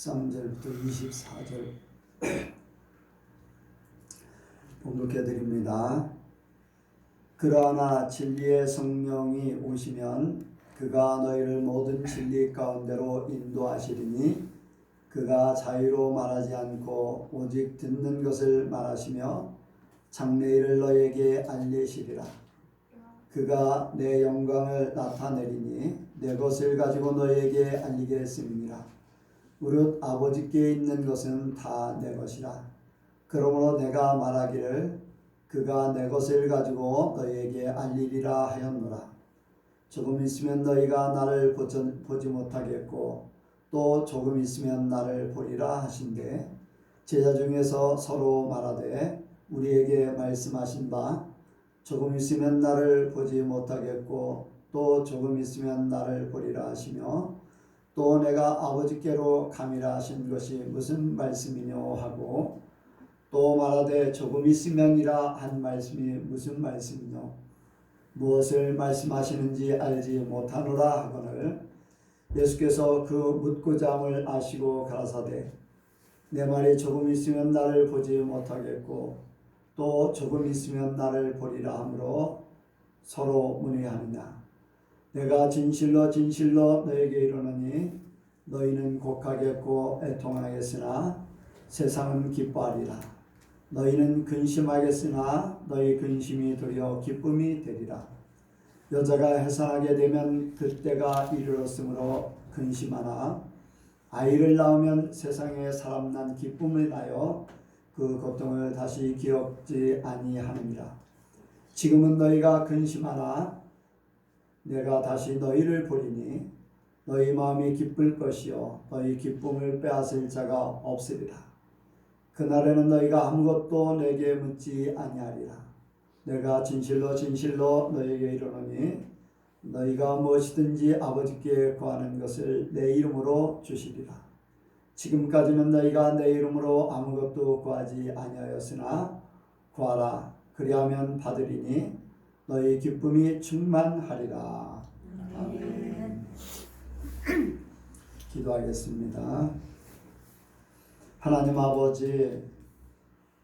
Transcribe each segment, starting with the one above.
13절부터 24절 봉독해 드립니다. 그러나 진리의 성령이 오시면 그가 너희를 모든 진리 가운데로 인도하시리니 그가 자유로 말하지 않고 오직 듣는 것을 말하시며 장래일을 너희에게 알리시리라. 그가 내 영광을 나타내리니 내 것을 가지고 너희에게 알리게 했음이니라. 무릇 아버지께 있는 것은 다 내 것이라. 그러므로 내가 말하기를 그가 내 것을 가지고 너희에게 알리리라 하였노라. 조금 있으면 너희가 나를 보지 못하겠고 또 조금 있으면 나를 보리라 하신대 제자 중에서 서로 말하되 우리에게 말씀하신 바 조금 있으면 나를 보지 못하겠고 또 조금 있으면 나를 보리라 하시며 또 내가 아버지께로 가미라 하신 것이 무슨 말씀이뇨 하고 또 말하되 조금 있으면이라 한 말씀이 무슨 말씀이뇨 무엇을 말씀하시는지 알지 못하노라 하거늘 예수께서 그 묻고자 함을 아시고 가라사대 내 말이 조금 있으면 나를 보지 못하겠고 또 조금 있으면 나를 보리라 하므로 서로 문의하느냐. 내가 진실로 진실로 너에게 이르노니 너희는 곡하겠고 애통하겠으나 세상은 기뻐하리라. 너희는 근심하겠으나 너희 근심이 도리어 기쁨이 되리라. 여자가 해산하게 되면 그때가 이르렀으므로 근심하나 아이를 낳으면 세상에 사람 난 기쁨을 하여 그 고통을 다시 기억지 아니하느니라. 지금은 너희가 근심하나 내가 다시 너희를 보리니 너희 마음이 기쁠 것이요 너희 기쁨을 빼앗을 자가 없으리라. 그날에는 너희가 아무것도 내게 묻지 아니하리라. 내가 진실로 진실로 너희에게 이르노니 너희가 무엇이든지 아버지께 구하는 것을 내 이름으로 주시리라. 지금까지는 너희가 내 이름으로 아무것도 구하지 아니하였으나 구하라 그리하면 받으리니 너희 기쁨이 충만하리라. 아멘. 기도하겠습니다. 하나님 아버지,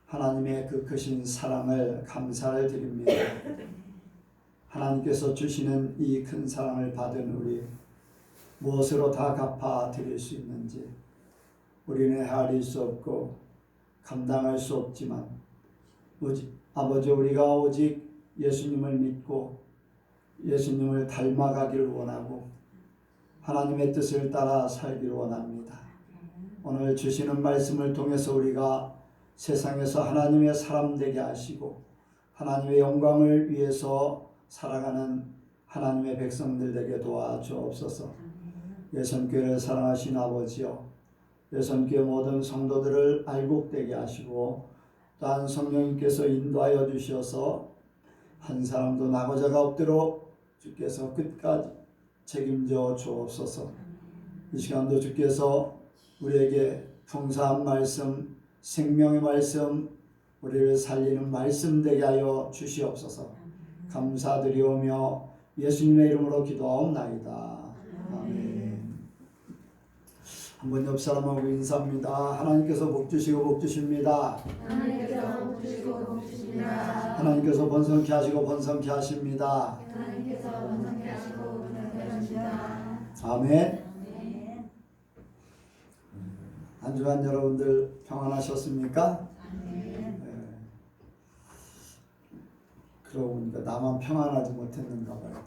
하나님의 그 크신 사랑을 감사를 드립니다. 하나님께서 주시는 이 큰 사랑을 받은 우리 무엇으로 다 갚아 드릴 수 있는지 우리는 헤아릴 수 없고 감당할 수 없지만 아버지 우리가 오직 예수님을 믿고 예수님을 닮아가기를 원하고 하나님의 뜻을 따라 살기를 원합니다. 오늘 주시는 말씀을 통해서 우리가 세상에서 하나님의 사람 되게 하시고 하나님의 영광을 위해서 살아가는 하나님의 백성들 되게 도와주옵소서. 예선교회를 사랑하신 아버지여 예선교회 모든 성도들을 알곡되게 하시고 또한 성령님께서 인도하여 주셔서 한 사람도 나고자가 없도록 주께서 끝까지 책임져 주옵소서. 이 시간도 주께서 우리에게 풍성한 말씀, 생명의 말씀, 우리를 살리는 말씀 되게 하여 주시옵소서. 감사드리오며 예수님의 이름으로 기도하옵나이다. 아멘. 한번 옆 사람하고 인사합니다. 하나님께서 복 주시고 복 주십니다. 하나님께서 복 주시고 복 주십니다. 하나님께서 번성케 하시고 번성케 하십니다. 하나님께서 번성케 하시고 번성케 하십니다. 아멘. 한 주간 여러분들 평안하셨습니까? 네. 그러고 보니까 나만 평안하지 못했는가 봐요.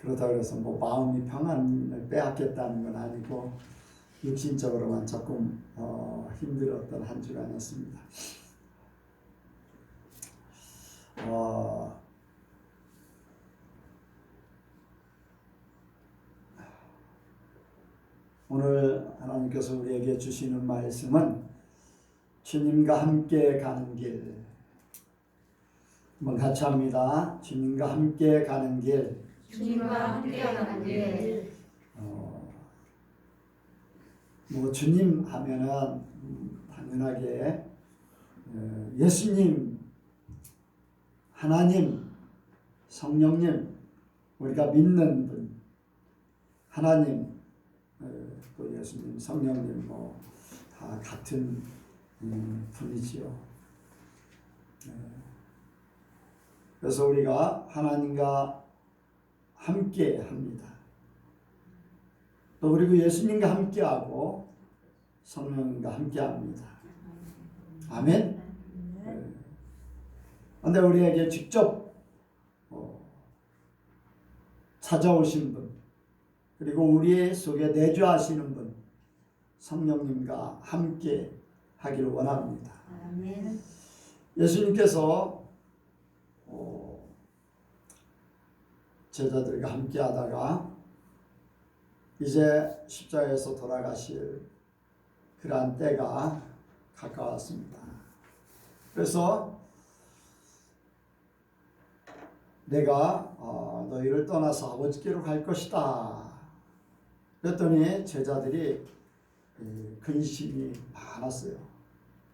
그렇다고 해서 뭐 마음이 평안을 빼앗겼다는 건 아니고 육신적으로만 조금 힘들었던 한 주간이었습니다. 오늘 하나님께서 우리에게 주시는 말씀은 주님과 함께 가는 길. 한번 같이 합니다. 주님과 함께 가는 길. 주님과 함께 가는 길. 뭐 주님 하면은 당연하게 예수님 하나님, 성령님, 우리가 믿는 분, 하나님, 또 예수님, 성령님 다 같은 분이지요. 그래서 우리가 하나님과 함께 합니다. 또 그리고 예수님과 함께하고 성령님과 함께합니다. 아멘. 그런데 우리에게 직접 찾아오신 분, 그리고 우리 속에 내주하시는 분, 성령님과 함께 하기를 원합니다. 아멘. 예수님께서 제자들과 함께 하다가 이제 십자가에서 돌아가실 그러한 때가 가까웠습니다. 그래서 내가 너희를 떠나서 아버지께로 갈 것이다. 그랬더니 제자들이 근심이 많았어요.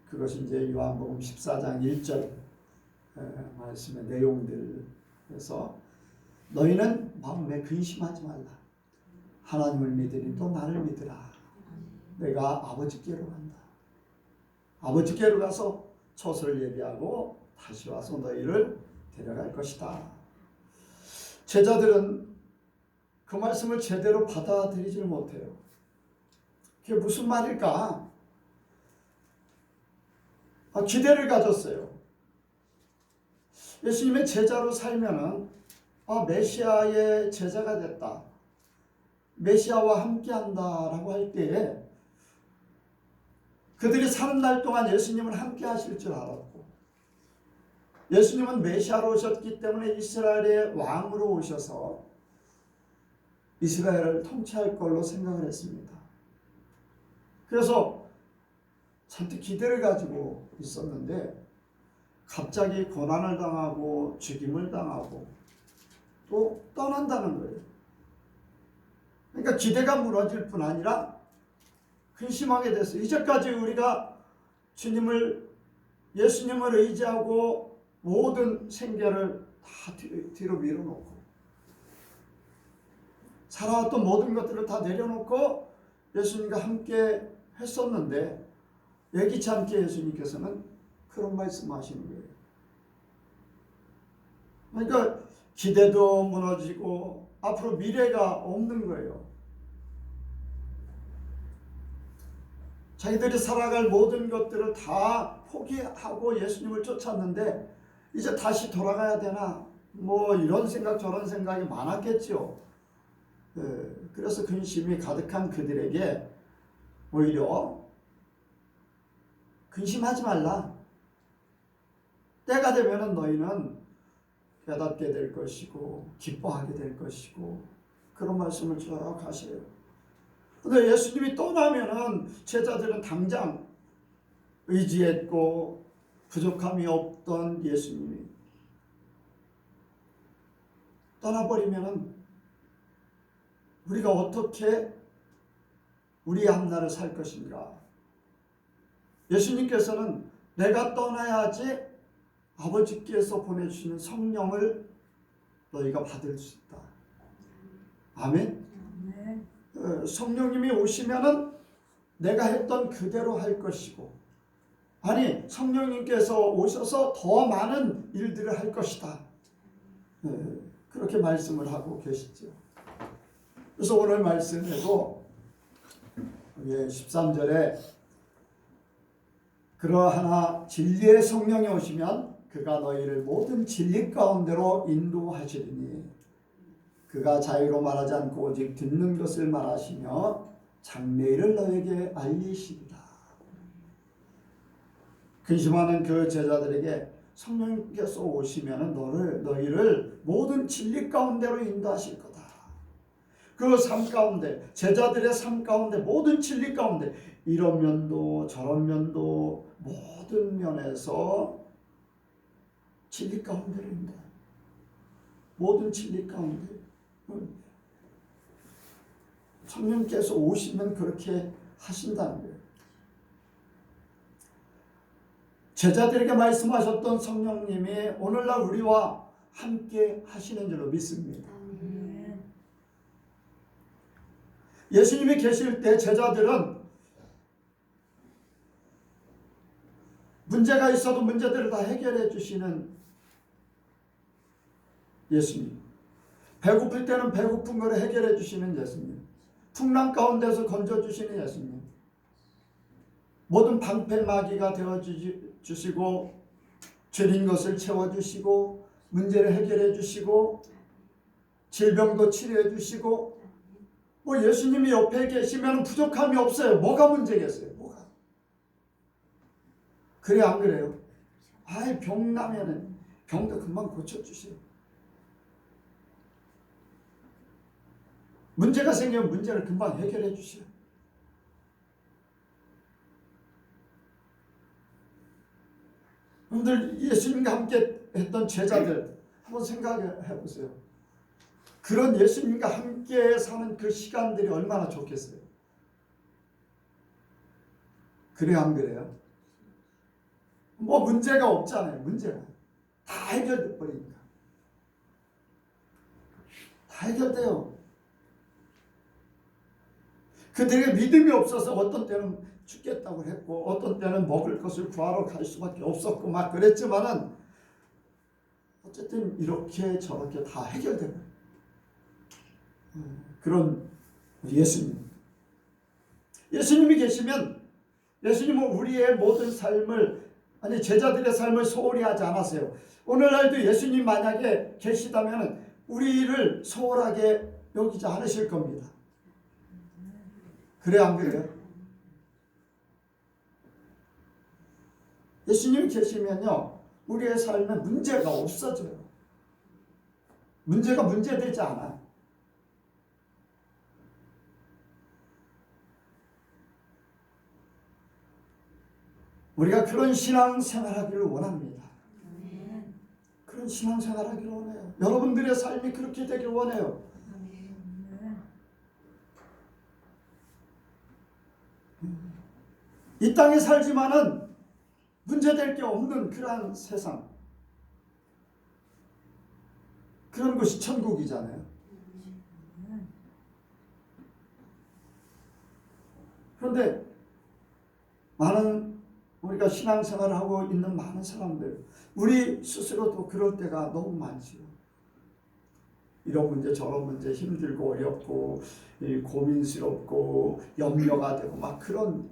그것이 이제 요한복음 14장 1절 말씀의 내용들에서 너희는 마음에 근심하지 말라. 하나님을 믿으니 또 나를 믿으라. 내가 아버지께로 간다. 아버지께로 가서 처소를 예비하고 다시 와서 너희를 데려갈 것이다. 제자들은 그 말씀을 제대로 받아들이질 못해요. 그게 무슨 말일까? 기대를 가졌어요. 예수님의 제자로 살면은 메시아의 제자가 됐다. 메시아와 함께한다라고 할 때에 그들이 사는 날 동안 예수님을 함께 하실 줄 알았고, 예수님은 메시아로 오셨기 때문에 이스라엘의 왕으로 오셔서 이스라엘을 통치할 걸로 생각을 했습니다. 그래서 잔뜩 기대를 가지고 있었는데 갑자기 고난을 당하고 죽임을 당하고 또 떠난다는 거예요. 그러니까 기대가 무너질 뿐 아니라 근심하게 됐어요. 이제까지 우리가 예수님을 의지하고 모든 생계를 다 뒤로 밀어놓고 살아왔던 모든 것들을 다 내려놓고 예수님과 함께 했었는데 예기치 않게 예수님께서는 그런 말씀하시는 거예요. 그러니까 기대도 무너지고 앞으로 미래가 없는 거예요. 자기들이 살아갈 모든 것들을 다 포기하고 예수님을 쫓았는데 이제 다시 돌아가야 되나? 이런 생각 저런 생각이 많았겠죠. 그래서 근심이 가득한 그들에게 오히려 근심하지 말라. 때가 되면 너희는 깨닫게 될 것이고 기뻐하게 될 것이고 그런 말씀을 쭉 하세요. 근데 예수님이 떠나면은 제자들은 당장 의지했고 부족함이 없던 예수님이 떠나버리면은 우리가 어떻게 우리의 앞날을 살 것인가? 예수님께서는 내가 떠나야지 아버지께서 보내주시는 성령을 너희가 받을 수 있다. 아멘. 성령님이 오시면은 내가 했던 그대로 할 것이고, 아니 성령님께서 오셔서 더 많은 일들을 할 것이다. 그렇게 말씀을 하고 계시죠. 그래서 오늘 말씀에도 13절에 그러하나 진리의 성령이 오시면 그가 너희를 모든 진리 가운데로 인도하시리니 그가 자유로 말하지 않고 오직 듣는 것을 말하시며 장래일을 너에게 알리시리라. 근심하는 그 제자들에게 성령께서 오시면 너희를 모든 진리 가운데로 인도하실 거다. 그 삶 가운데, 제자들의 삶 가운데, 모든 진리 가운데, 이런 면도 저런 면도 모든 면에서 진리 가운데로 인도. 모든 진리 가운데. 성령께서 오시면 그렇게 하신다는 거예요. 제자들에게 말씀하셨던 성령님이 오늘날 우리와 함께 하시는 줄로 믿습니다. 예수님이 계실 때 제자들은 문제가 있어도 문제들을 다 해결해 주시는 예수님, 배고플 때는 배고픈 것을 해결해 주시는 예수님, 풍랑 가운데서 건져주시는 예수님, 모든 방패막이가 되어주시고 죄린 것을 채워주시고 문제를 해결해 주시고 질병도 치료해 주시고, 뭐 예수님이 옆에 계시면 부족함이 없어요. 뭐가 문제겠어요? 뭐가? 그래 안 그래요? 아이, 병 나면은 병도 금방 고쳐주세요. 문제가 생기면 문제를 금방 해결해 주세요. 여러분들, 예수님과 함께 했던 제자들 한번 생각해 보세요. 그런 예수님과 함께 사는 그 시간들이 얼마나 좋겠어요. 그래요 안 그래요? 뭐 문제가 없잖아요. 문제가 다 해결돼 버리니까. 다 해결돼요. 그들에게 믿음이 없어서 어떤 때는 죽겠다고 했고 어떤 때는 먹을 것을 구하러 갈 수밖에 없었고 막 그랬지만은 어쨌든 이렇게 저렇게 다 해결되는 그런 예수님이 계시면, 예수님은 우리의 모든 삶을, 아니 제자들의 삶을 소홀히 하지 않았어요. 오늘날도 예수님 만약에 계시다면 우리를 소홀하게 여기지 않으실 겁니다. 그래 안 그래요? 예수님이 계시면요 우리의 삶에 문제가 없어져요. 문제가 문제되지 않아요. 우리가 그런 신앙생활하기를 원합니다. 그런 신앙생활하기를 원해요. 여러분들의 삶이 그렇게 되길 원해요. 이 땅에 살지만은 문제될 게 없는 그러한 세상, 그런 것이 천국이잖아요. 그런데 많은 우리가 신앙생활을 하고 있는 많은 사람들, 우리 스스로도 그럴 때가 너무 많지요. 이런 문제 저런 문제 힘들고 어렵고 고민스럽고 염려가 되고 막 그런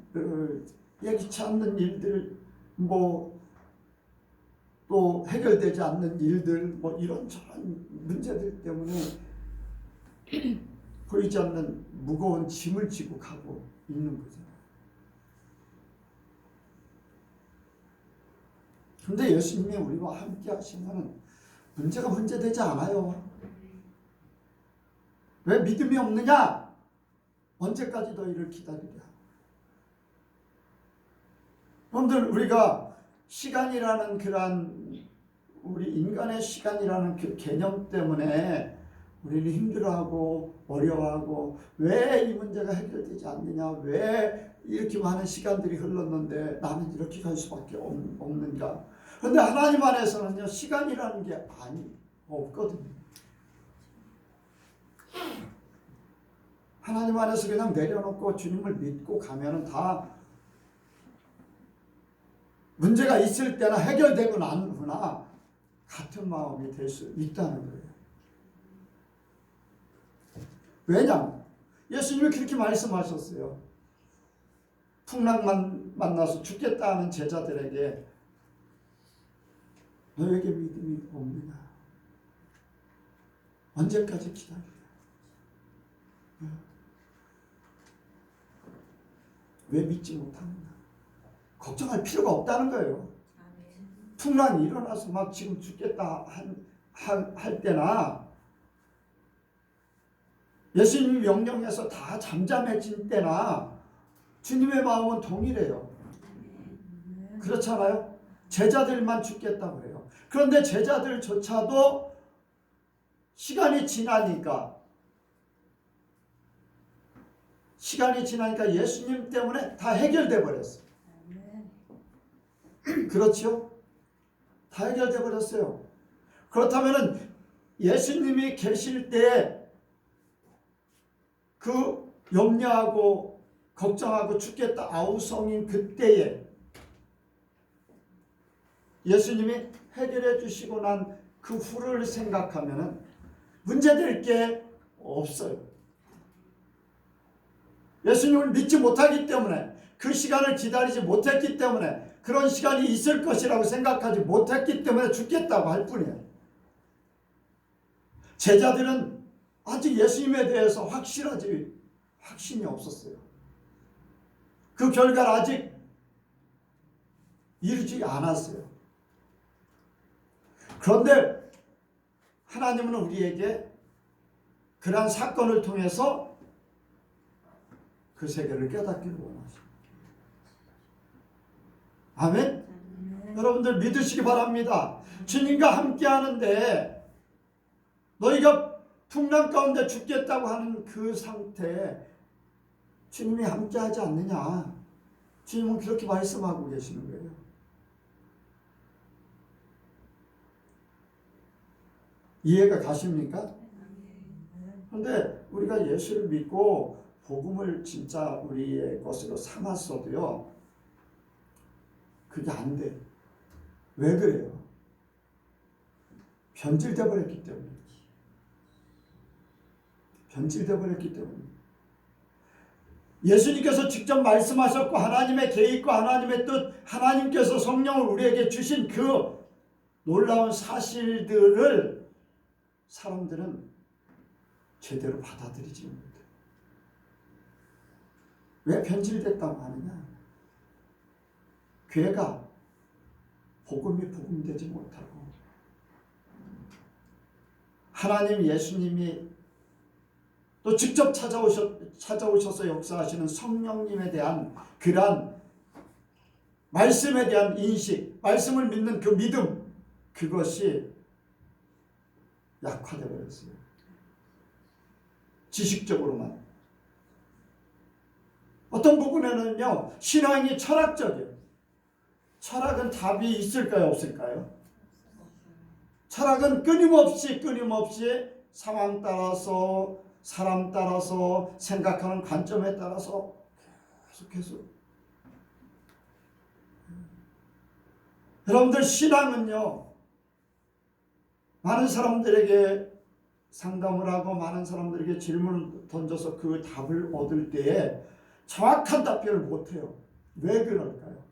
예기치 않는 일들, 뭐 또 해결되지 않는 일들, 뭐 이런저런 문제들 때문에 보이지 않는 무거운 짐을 지고 가고 있는 거잖아요. 그런데 예수님이 우리와 함께 하시면 문제가 문제되지 않아요. 왜 믿음이 없느냐? 언제까지 너희를 기다리랴? 여러분들, 우리가 시간이라는 그러한 우리 인간의 시간이라는 그 개념 때문에 우리는 힘들어하고 어려워하고, 왜 이 문제가 해결되지 않느냐, 왜 이렇게 많은 시간들이 흘렀는데 나는 이렇게 갈 수밖에 없는가. 그런데 하나님 안에서는요 시간이라는 게 없거든요. 하나님 안에서 그냥 내려놓고 주님을 믿고 가면은 다 문제가 있을 때나 해결되고 난 후나 같은 마음이 될 수 있다는 거예요. 왜냐? 예수님이 그렇게 말씀하셨어요. 풍랑만 만나서 죽겠다 하는 제자들에게 너에게 믿음이 없느냐? 언제까지 기다리냐? 왜 믿지 못하느냐? 걱정할 필요가 없다는 거예요. 풍랑이 일어나서 막 지금 죽겠다 할 때나, 예수님 명령에서 다 잠잠해진 때나 주님의 마음은 동일해요. 그렇잖아요? 제자들만 죽겠다고 그래요. 그런데 제자들조차도 시간이 지나니까 예수님 때문에 다 해결돼 버렸어요. 그렇죠? 다 해결돼 버렸어요. 그렇다면은 예수님이 계실 때 그 염려하고 걱정하고 죽겠다 아우성인 그때에 예수님이 해결해 주시고 난 그 후를 생각하면은 문제될 게 없어요. 예수님을 믿지 못하기 때문에, 그 시간을 기다리지 못했기 때문에, 그런 시간이 있을 것이라고 생각하지 못했기 때문에 죽겠다고 할 뿐이에요. 제자들은 아직 예수님에 대해서 확신이 없었어요. 그 결과를 아직 이루지 않았어요. 그런데 하나님은 우리에게 그러한 사건을 통해서 그 세계를 깨닫기를 원하십니다. 아멘? 여러분들 믿으시기 바랍니다. 주님과 함께 하는데 너희가 풍랑 가운데 죽겠다고 하는 그 상태에 주님이 함께 하지 않느냐. 주님은 그렇게 말씀하고 계시는 거예요. 이해가 가십니까? 그런데 우리가 예수를 믿고 복음을 진짜 우리의 것으로 삼았어도요, 그게 안 돼. 왜 그래요? 변질돼 버렸기 때문에. 변질돼 버렸기 때문에. 예수님께서 직접 말씀하셨고 하나님의 계획과 하나님의 뜻, 하나님께서 성령을 우리에게 주신 그 놀라운 사실들을 사람들은 제대로 받아들이지 못해. 왜 변질됐다고 하느냐? 괴가 복음이 복음되지 못하고 하나님 예수님이 또 직접 찾아오셔서 역사하시는 성령님에 대한 그러한 말씀에 대한 인식, 말씀을 믿는 그 믿음, 그것이 약화되어 버렸어요. 지식적으로만. 어떤 부분에는요, 신앙이 철학적이에요. 철학은 답이 있을까요, 없을까요? 철학은 끊임없이 상황 따라서, 사람 따라서, 생각하는 관점에 따라서 계속. 여러분들 신앙은요, 많은 사람들에게 상담을 하고 많은 사람들에게 질문을 던져서 그 답을 얻을 때에 정확한 답변을 못해요. 왜 그럴까요?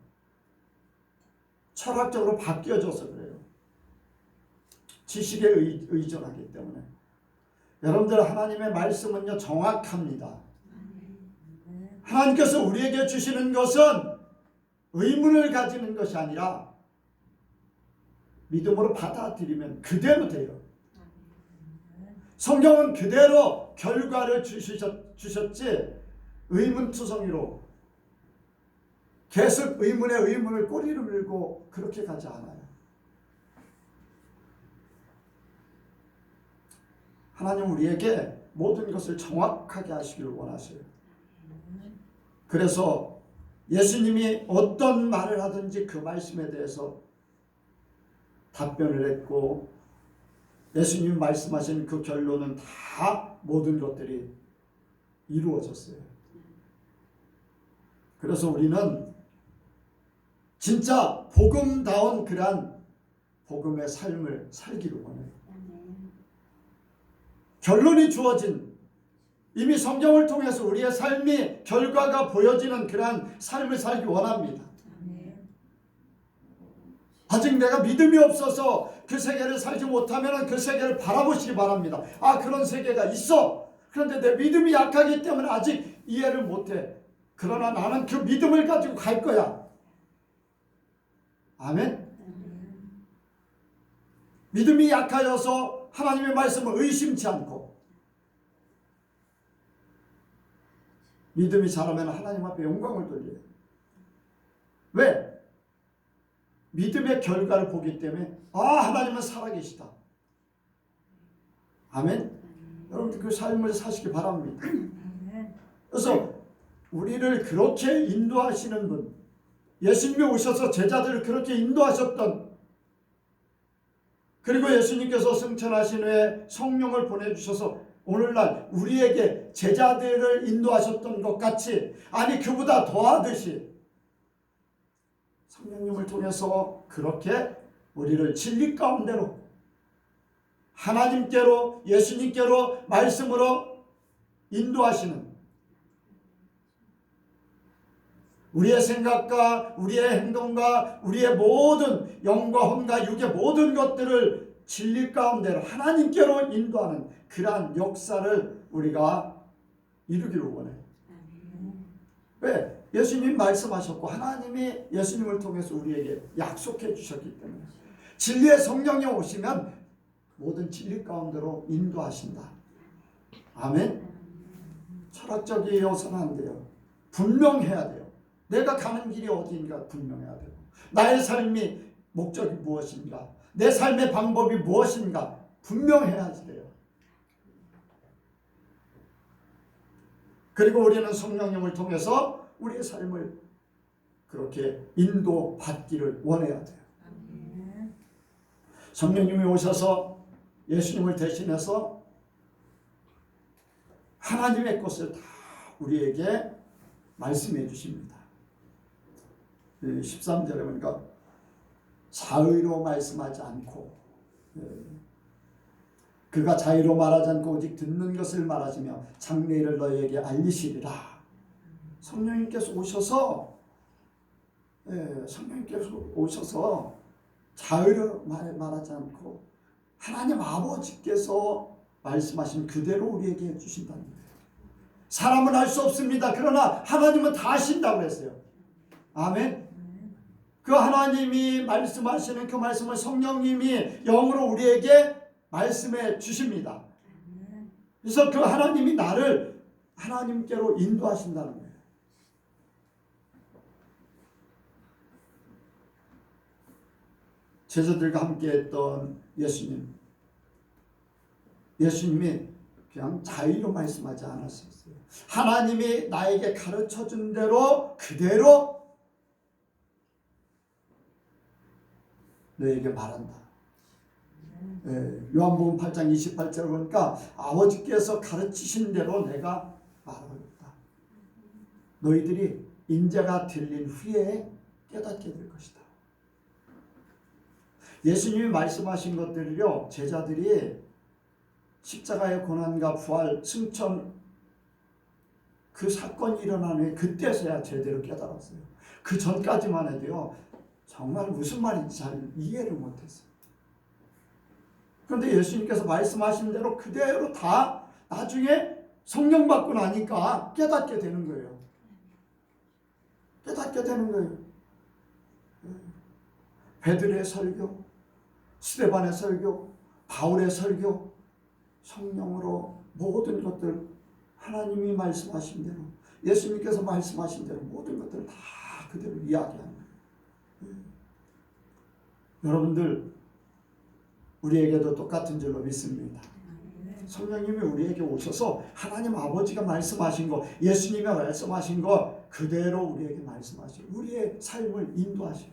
철학적으로 바뀌어져서 그래요. 지식에 의존하기 때문에. 여러분들 하나님의 말씀은요, 정확합니다. 하나님께서 우리에게 주시는 것은 의문을 가지는 것이 아니라 믿음으로 받아들이면 그대로 돼요. 성경은 그대로 결과를 주셨지 의문투성이로 계속 의문에 의문을 꼬리를 물고 그렇게 가지 않아요. 하나님 우리에게 모든 것을 정확하게 하시기를 원하세요. 그래서 예수님이 어떤 말을 하든지 그 말씀에 대해서 답변을 했고 예수님이 말씀하신 그 결론은 다 모든 것들이 이루어졌어요. 그래서 우리는 진짜 복음다운 그러한 복음의 삶을 살기를 원해요. 결론이 주어진, 이미 성경을 통해서 우리의 삶이 결과가 보여지는 그러한 삶을 살기 원합니다. 아직 내가 믿음이 없어서 그 세계를 살지 못하면 그 세계를 바라보시기 바랍니다. 아, 그런 세계가 있어. 그런데 내 믿음이 약하기 때문에 아직 이해를 못해. 그러나 나는 그 믿음을 가지고 갈 거야. 아멘? 믿음이 약하여서 하나님의 말씀을 의심치 않고 믿음이 자라면 하나님 앞에 영광을 돌려요. 왜? 믿음의 결과를 보기 때문에 하나님은 살아계시다. 아멘? 여러분 그 삶을 사시기 바랍니다. 그래서 우리를 그렇게 인도하시는 분, 예수님이 오셔서 제자들을 그렇게 인도하셨던, 그리고 예수님께서 승천하신 후에 성령을 보내주셔서 오늘날 우리에게 제자들을 인도하셨던 것 같이, 아니 그보다 더하듯이 성령님을 통해서 그렇게 우리를 진리 가운데로, 하나님께로, 예수님께로, 말씀으로 인도하시는, 우리의 생각과 우리의 행동과 우리의 모든 영과 혼과 육의 모든 것들을 진리 가운데로 하나님께로 인도하는 그러한 역사를 우리가 이루기를 원해요. 왜? 예수님 말씀하셨고 하나님이 예수님을 통해서 우리에게 약속해 주셨기 때문에. 진리의 성령이 오시면 모든 진리 가운데로 인도하신다. 아멘. 철학적이어서는 안 돼요. 분명해야 돼요. 내가 가는 길이 어디인가 분명해야 되고, 나의 삶이 목적이 무엇인가, 내 삶의 방법이 무엇인가 분명해야 돼요. 그리고 우리는 성령님을 통해서 우리의 삶을 그렇게 인도받기를 원해야 돼요. 성령님이 오셔서 예수님을 대신해서 하나님의 것을 다 우리에게 말씀해 주십니다. 13절에 보니까 사의로 말씀하지 않고, 그가 자의로 말하지 않고 오직 듣는 것을 말하시며 장래일을 너희에게 알리시리라. 성령님께서 오셔서, 성령님께서 오셔서 자의로 말하지 않고 하나님 아버지께서 말씀하신 그대로 우리에게 해주신다는 거예요. 사람은 알 수 없습니다. 그러나 하나님은 다 하신다고 했어요. 아멘. 그 하나님이 말씀하시는 그 말씀을 성령님이 영으로 우리에게 말씀해 주십니다. 그래서 그 하나님이 나를 하나님께로 인도하신다는 거예요. 제자들과 함께 했던 예수님이 그냥 자의로 말씀하지 않았었어요. 하나님이 나에게 가르쳐 준 대로 그대로 너에게 말한다. 요한복음 8장 28절을 보니까 아버지께서 가르치신 대로 내가 말하였다. 너희들이 인자가 들린 후에 깨닫게 될 것이다. 예수님이 말씀하신 것들을요, 제자들이 십자가의 고난과 부활, 승천, 그 사건이 일어난 후에 그때서야 제대로 깨달았어요. 그 전까지만 해도요, 정말 무슨 말인지 잘 이해를 못했어요. 그런데 예수님께서 말씀하신 대로 그대로 다 나중에 성령 받고 나니까 깨닫게 되는 거예요. 깨닫게 되는 거예요. 베드로의 설교, 스데반의 설교, 바울의 설교, 성령으로 모든 것들 하나님이 말씀하신 대로, 예수님께서 말씀하신 대로 모든 것들을 다 그대로 이야기하는 거예요. 여러분들, 우리에게도 똑같은 줄로 믿습니다. 성령님이 우리에게 오셔서 하나님 아버지가 말씀하신 거, 예수님이 말씀하신 거 그대로 우리에게 말씀하시고 우리의 삶을 인도하시고,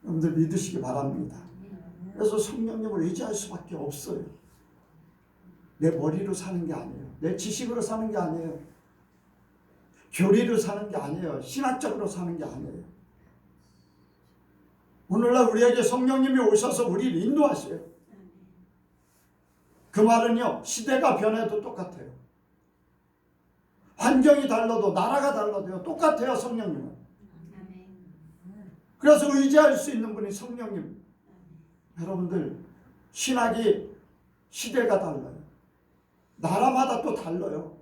여러분들 믿으시기 바랍니다. 그래서 성령님을 의지할 수밖에 없어요. 내 머리로 사는 게 아니에요. 내 지식으로 사는 게 아니에요. 교리로 사는 게 아니에요. 신학적으로 사는 게 아니에요. 오늘날 우리에게 성령님이 오셔서 우리를 인도하셔요. 그 말은요, 시대가 변해도 똑같아요. 환경이 달라도, 나라가 달라도요, 똑같아요. 성령님은. 그래서 의지할 수 있는 분이 성령님. 여러분들, 신학이 시대가 달라요. 나라마다 또 달라요.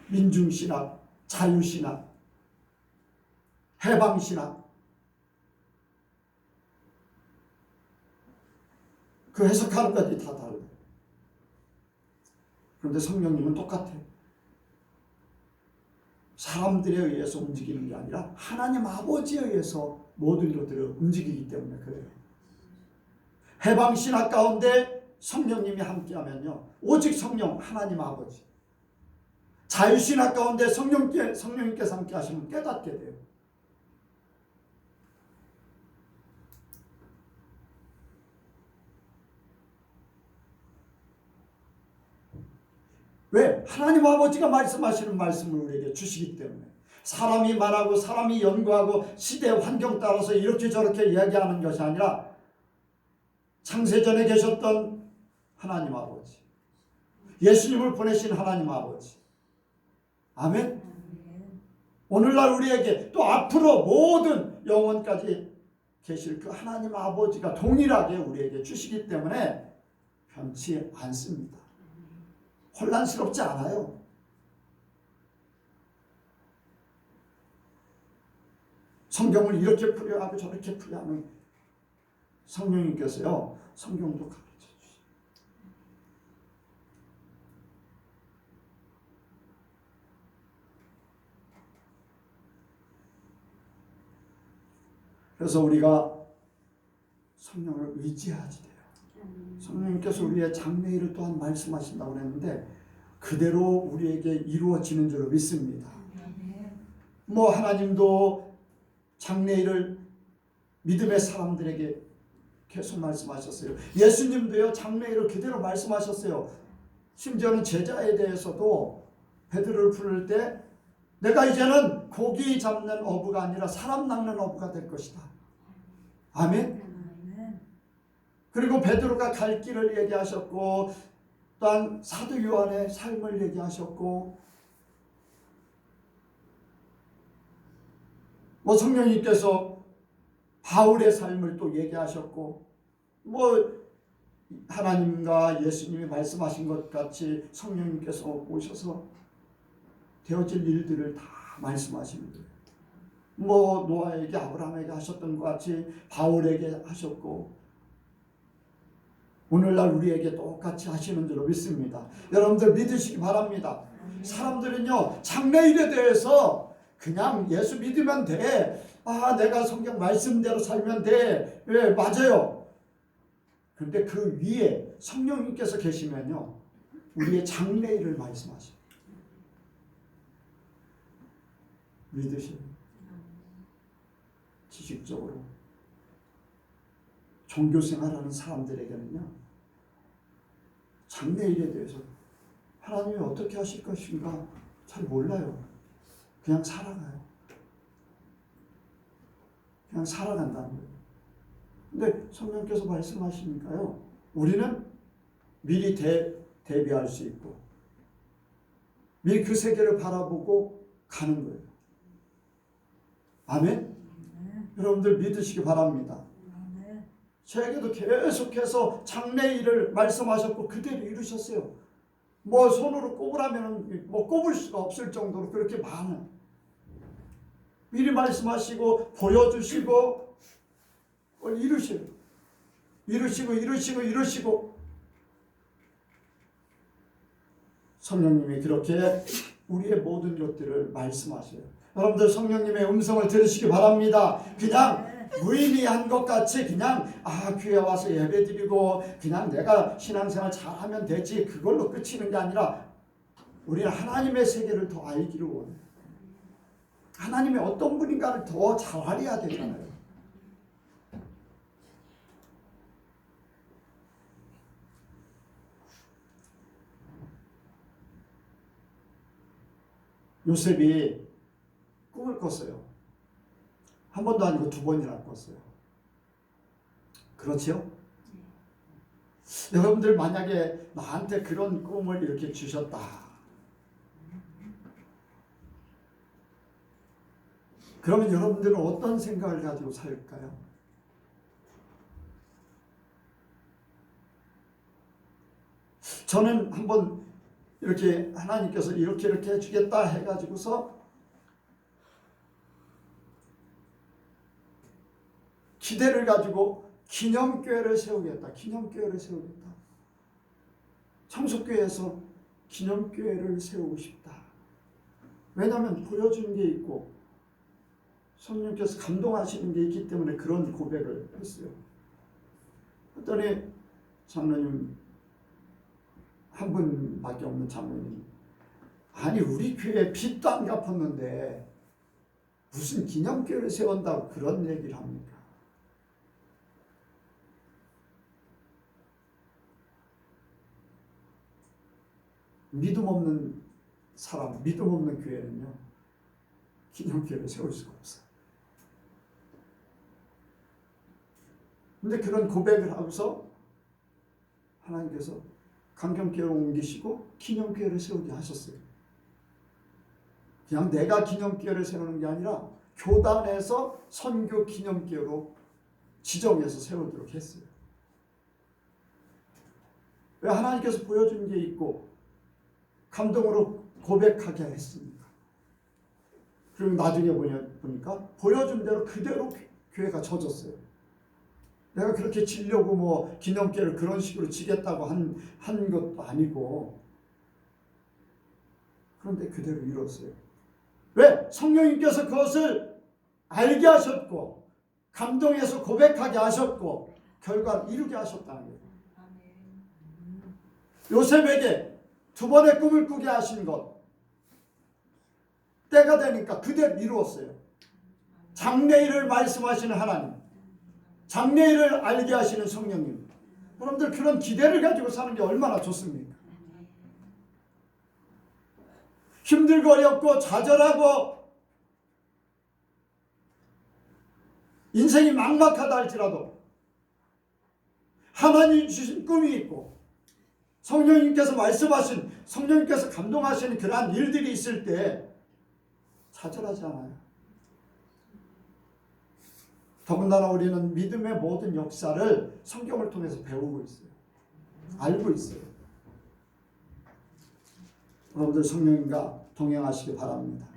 민중신학, 자유신학, 해방신학, 그 해석하는 것이 다 달라요. 그런데 성령님은 똑같아요. 사람들에 의해서 움직이는 게 아니라 하나님 아버지에 의해서 모든 것들을 움직이기 때문에 그래요. 해방신학 가운데 성령님이 함께하면요, 오직 성령 하나님 아버지. 자유신학 가운데 성령님께서 함께 하시면 깨닫게 돼요. 왜? 하나님 아버지가 말씀하시는 말씀을 우리에게 주시기 때문에. 사람이 말하고 사람이 연구하고 시대 환경 따라서 이렇게 저렇게 이야기하는 것이 아니라 창세전에 계셨던 하나님 아버지, 예수님을 보내신 하나님 아버지, 아멘. 오늘날 우리에게 또 앞으로 모든 영원까지 계실 그 하나님 아버지가 동일하게 우리에게 주시기 때문에 변치 않습니다. 혼란스럽지 않아요. 성경을 이렇게 풀이하고 저렇게 풀이하는 성령님께서요, 성경도 가르쳐 주시죠. 그래서 우리가 성령을 의지하지 돼요. 성령님께서 우리의 장래일을 또한 말씀하신다고 했는데 그대로 우리에게 이루어지는 줄로 믿습니다. 뭐 하나님도 장래일을 믿음의 사람들에게 계속 말씀하셨어요. 예수님도요, 장래일을 그대로 말씀하셨어요. 심지어는 제자에 대해서도 베드로를 부를 때 내가 이제는 고기 잡는 어부가 아니라 사람 낚는 어부가 될 것이다. 아멘. 그리고 베드로가 갈 길을 얘기하셨고 또한 사도 요한의 삶을 얘기하셨고 뭐 성령님께서 바울의 삶을 또 얘기하셨고 뭐 하나님과 예수님이 말씀하신 것 같이 성령님께서 오셔서 되어질 일들을 다 말씀하시는 거예요. 뭐 노아에게 아브라함에게 하셨던 것 같이 바울에게 하셨고 오늘날 우리에게 똑같이 하시는 줄로 믿습니다. 여러분들 믿으시기 바랍니다. 사람들은요, 장래일에 대해서 그냥 예수 믿으면 돼. 아, 내가 성경 말씀대로 살면 돼. 예, 맞아요. 그런데 그 위에 성령님께서 계시면요, 우리의 장래일을 말씀하셔요. 믿으시는 지식적으로 종교생활하는 사람들에게는요, 장래일에 대해서 하나님이 어떻게 하실 것인가 잘 몰라요. 그냥 살아가요. 그냥 살아간다는 거예요. 근데 성령께서 말씀하시니까요, 우리는 미리 대비할 수 있고 미리 그 세계를 바라보고 가는 거예요. 아멘? 여러분들 믿으시기 바랍니다. 저에게도 계속해서 장래일을 말씀하셨고 그대로 이루셨어요. 뭐 손으로 꼽으라면 뭐 꼽을 수가 없을 정도로 그렇게 많은 미리 말씀하시고 보여주시고 이루시고 성령님이 그렇게 우리의 모든 것들을 말씀하셔요. 여러분들 성령님의 음성을 들으시기 바랍니다. 그냥 무의미한 것 같이 그냥 교회 와서 예배드리고 그냥 내가 신앙생활 잘하면 되지 그걸로 끝이는 게 아니라 우리는 하나님의 세계를 더 알기를 원해요. 하나님이 어떤 분인가를 더 잘 알아야 되잖아요. 요셉이 꿈을 꿨어요. 한 번도 아니고 두 번이나 꿨어요. 그렇죠? 여러분들 만약에 나한테 그런 꿈을 이렇게 주셨다. 그러면 여러분들은 어떤 생각을 가지고 살까요? 저는 한번 이렇게 하나님께서 이렇게 해주겠다 해가지고서 기대를 가지고 기념교회를 세우겠다. 청소교회에서 기념교회를 세우고 싶다. 왜냐하면 보여주는 게 있고 성령께서 감동하시는 게 있기 때문에 그런 고백을 했어요. 그랬더니 장로님 한 분밖에 없는 장로님 아니 우리 교회 빚도 안 갚았는데 무슨 기념교회를 세운다고 그런 얘기를 합니까? 믿음 없는 사람, 믿음 없는 교회는요 기념교회를 세울 수가 없어요. 근데 그런 고백을 하고서 하나님께서 강경교회를 옮기시고 기념교회를 세우게 하셨어요. 그냥 내가 기념교회를 세우는 게 아니라 교단에서 선교 기념교회로 지정해서 세우도록 했어요. 왜? 하나님께서 보여준 게 있고 감동으로 고백하게 했습니다. 그리고 나중에 보니까 보여준 대로 그대로 교회가 젖었어요. 내가 그렇게 지려고 뭐 기념교회를 그런 식으로 지겠다고 한 것도 아니고, 그런데 그대로 이뤘어요. 왜? 성령님께서 그것을 알게 하셨고 감동해서 고백하게 하셨고 결과를 이루게 하셨다는 거예요. 요셉에게 두 번의 꿈을 꾸게 하신 것, 때가 되니까 그대로 이루었어요. 장래일을 말씀하시는 하나님, 장래일을 알게 하시는 성령님, 여러분들 그런 기대를 가지고 사는 게 얼마나 좋습니까? 힘들고 어렵고 좌절하고 인생이 막막하다 할지라도 하나님 주신 꿈이 있고 성령님께서 말씀하신, 성령님께서 감동하시는 그러한 일들이 있을 때 좌절하지 않아요. 더군다나 우리는 믿음의 모든 역사를 성경을 통해서 배우고 있어요. 알고 있어요. 여러분들 성령님과 동행하시기 바랍니다.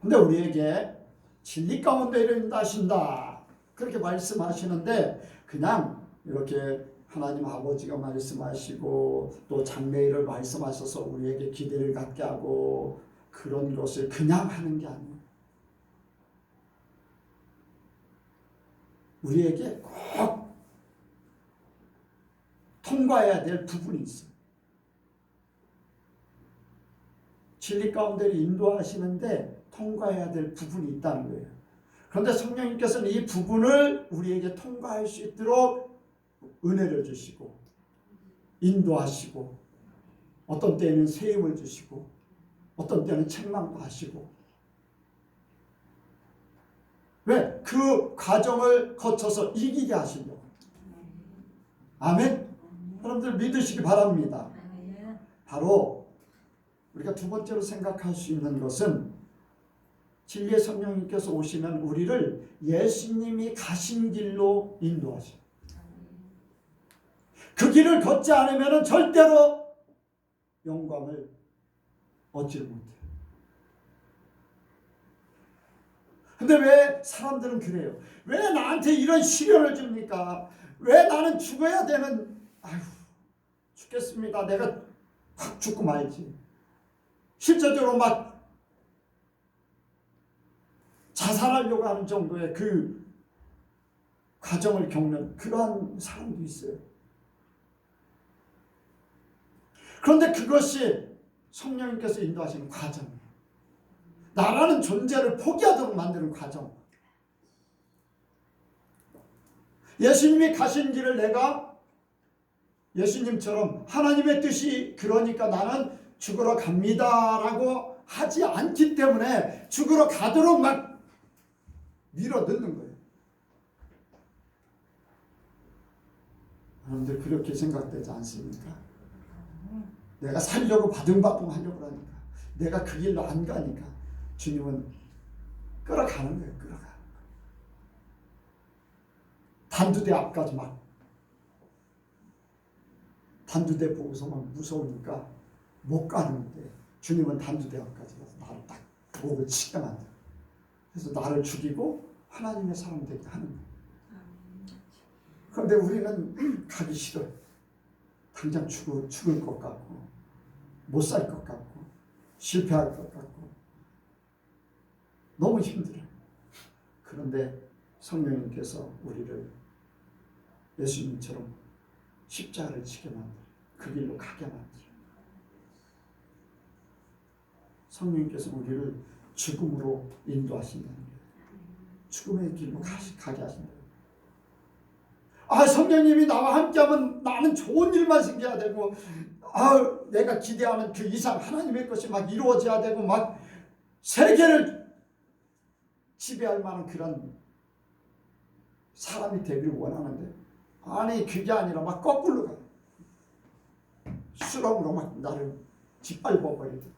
근데 우리에게 진리 가운데 이른다신다 그렇게 말씀하시는데, 그냥 이렇게 하나님 아버지가 말씀하시고 또 장래일을 말씀하셔서 우리에게 기대를 갖게 하고 그런 것을 그냥 하는 게 아니에요. 우리에게 꼭 통과해야 될 부분이 있어요. 진리 가운데를 인도하시는데 통과해야 될 부분이 있다는 거예요. 그런데 성령님께서는 이 부분을 우리에게 통과할 수 있도록 은혜를 주시고 인도하시고 어떤 때는 세임을 주시고 어떤 때는 책망도 하시고, 왜? 그 과정을 거쳐서 이기게 하시려고. 아멘? 여러분들 믿으시기 바랍니다. 바로 우리가 두 번째로 생각할 수 있는 것은 진리의 성령님께서 오시면 우리를 예수님이 가신 길로 인도하셔요. 그 길을 걷지 않으면 절대로 영광을 얻지 못해요. 근데 왜 사람들은 그래요? 왜 나한테 이런 시련을 줍니까? 왜 나는 죽어야 되는, 아휴, 죽겠습니다. 내가 확 죽고 말지. 실제적으로 막 자살하려고 하는 정도의 그 과정을 겪는 그러한 사람도 있어요. 그런데 그것이 성령님께서 인도하시는 과정이에요. 나라는 존재를 포기하도록 만드는 과정. 예수님이 가신 길을 내가 예수님처럼 하나님의 뜻이 그러니까 나는 죽으러 갑니다라고 하지 않기 때문에 죽으러 가도록 막 밀어 넣는 거예요. 여러분들 그렇게 생각되지 않습니까? 내가 살려고 바둥바둥 하려고 하니까, 내가 그 길로 안 가니까 주님은 끌어가는 거예요. 끌어가. 단두대 앞까지 막, 단두대 보고서만 무서우니까 못 가는데 주님은 단두대 앞까지 가서 나를 딱 목을 치게 만들어요. 그래서 나를 죽이고 하나님의 사람 되게 하는 거예요. 그런데 우리는 가기 싫어요. 당장 죽을 것 같고 못 살 것 같고 실패할 것 같고 너무 힘들어요. 그런데 성령님께서 우리를 예수님처럼 십자가를 지게 만들어요. 그 길로 가게 만들어요. 성령님께서 우리를 죽음으로 인도하신다는 거예요. 죽음의 길로 가게 하신다. 성령님이 나와 함께하면 나는 좋은 일만 생겨야 되고, 내가 기대하는 그 이상 하나님의 것이 막 이루어져야 되고, 막 세계를 지배할 만한 그런 사람이 되기를 원하는데, 아니 그게 아니라 막 거꾸로 가. 수렁으로 막 나를 짓밟아버리듯.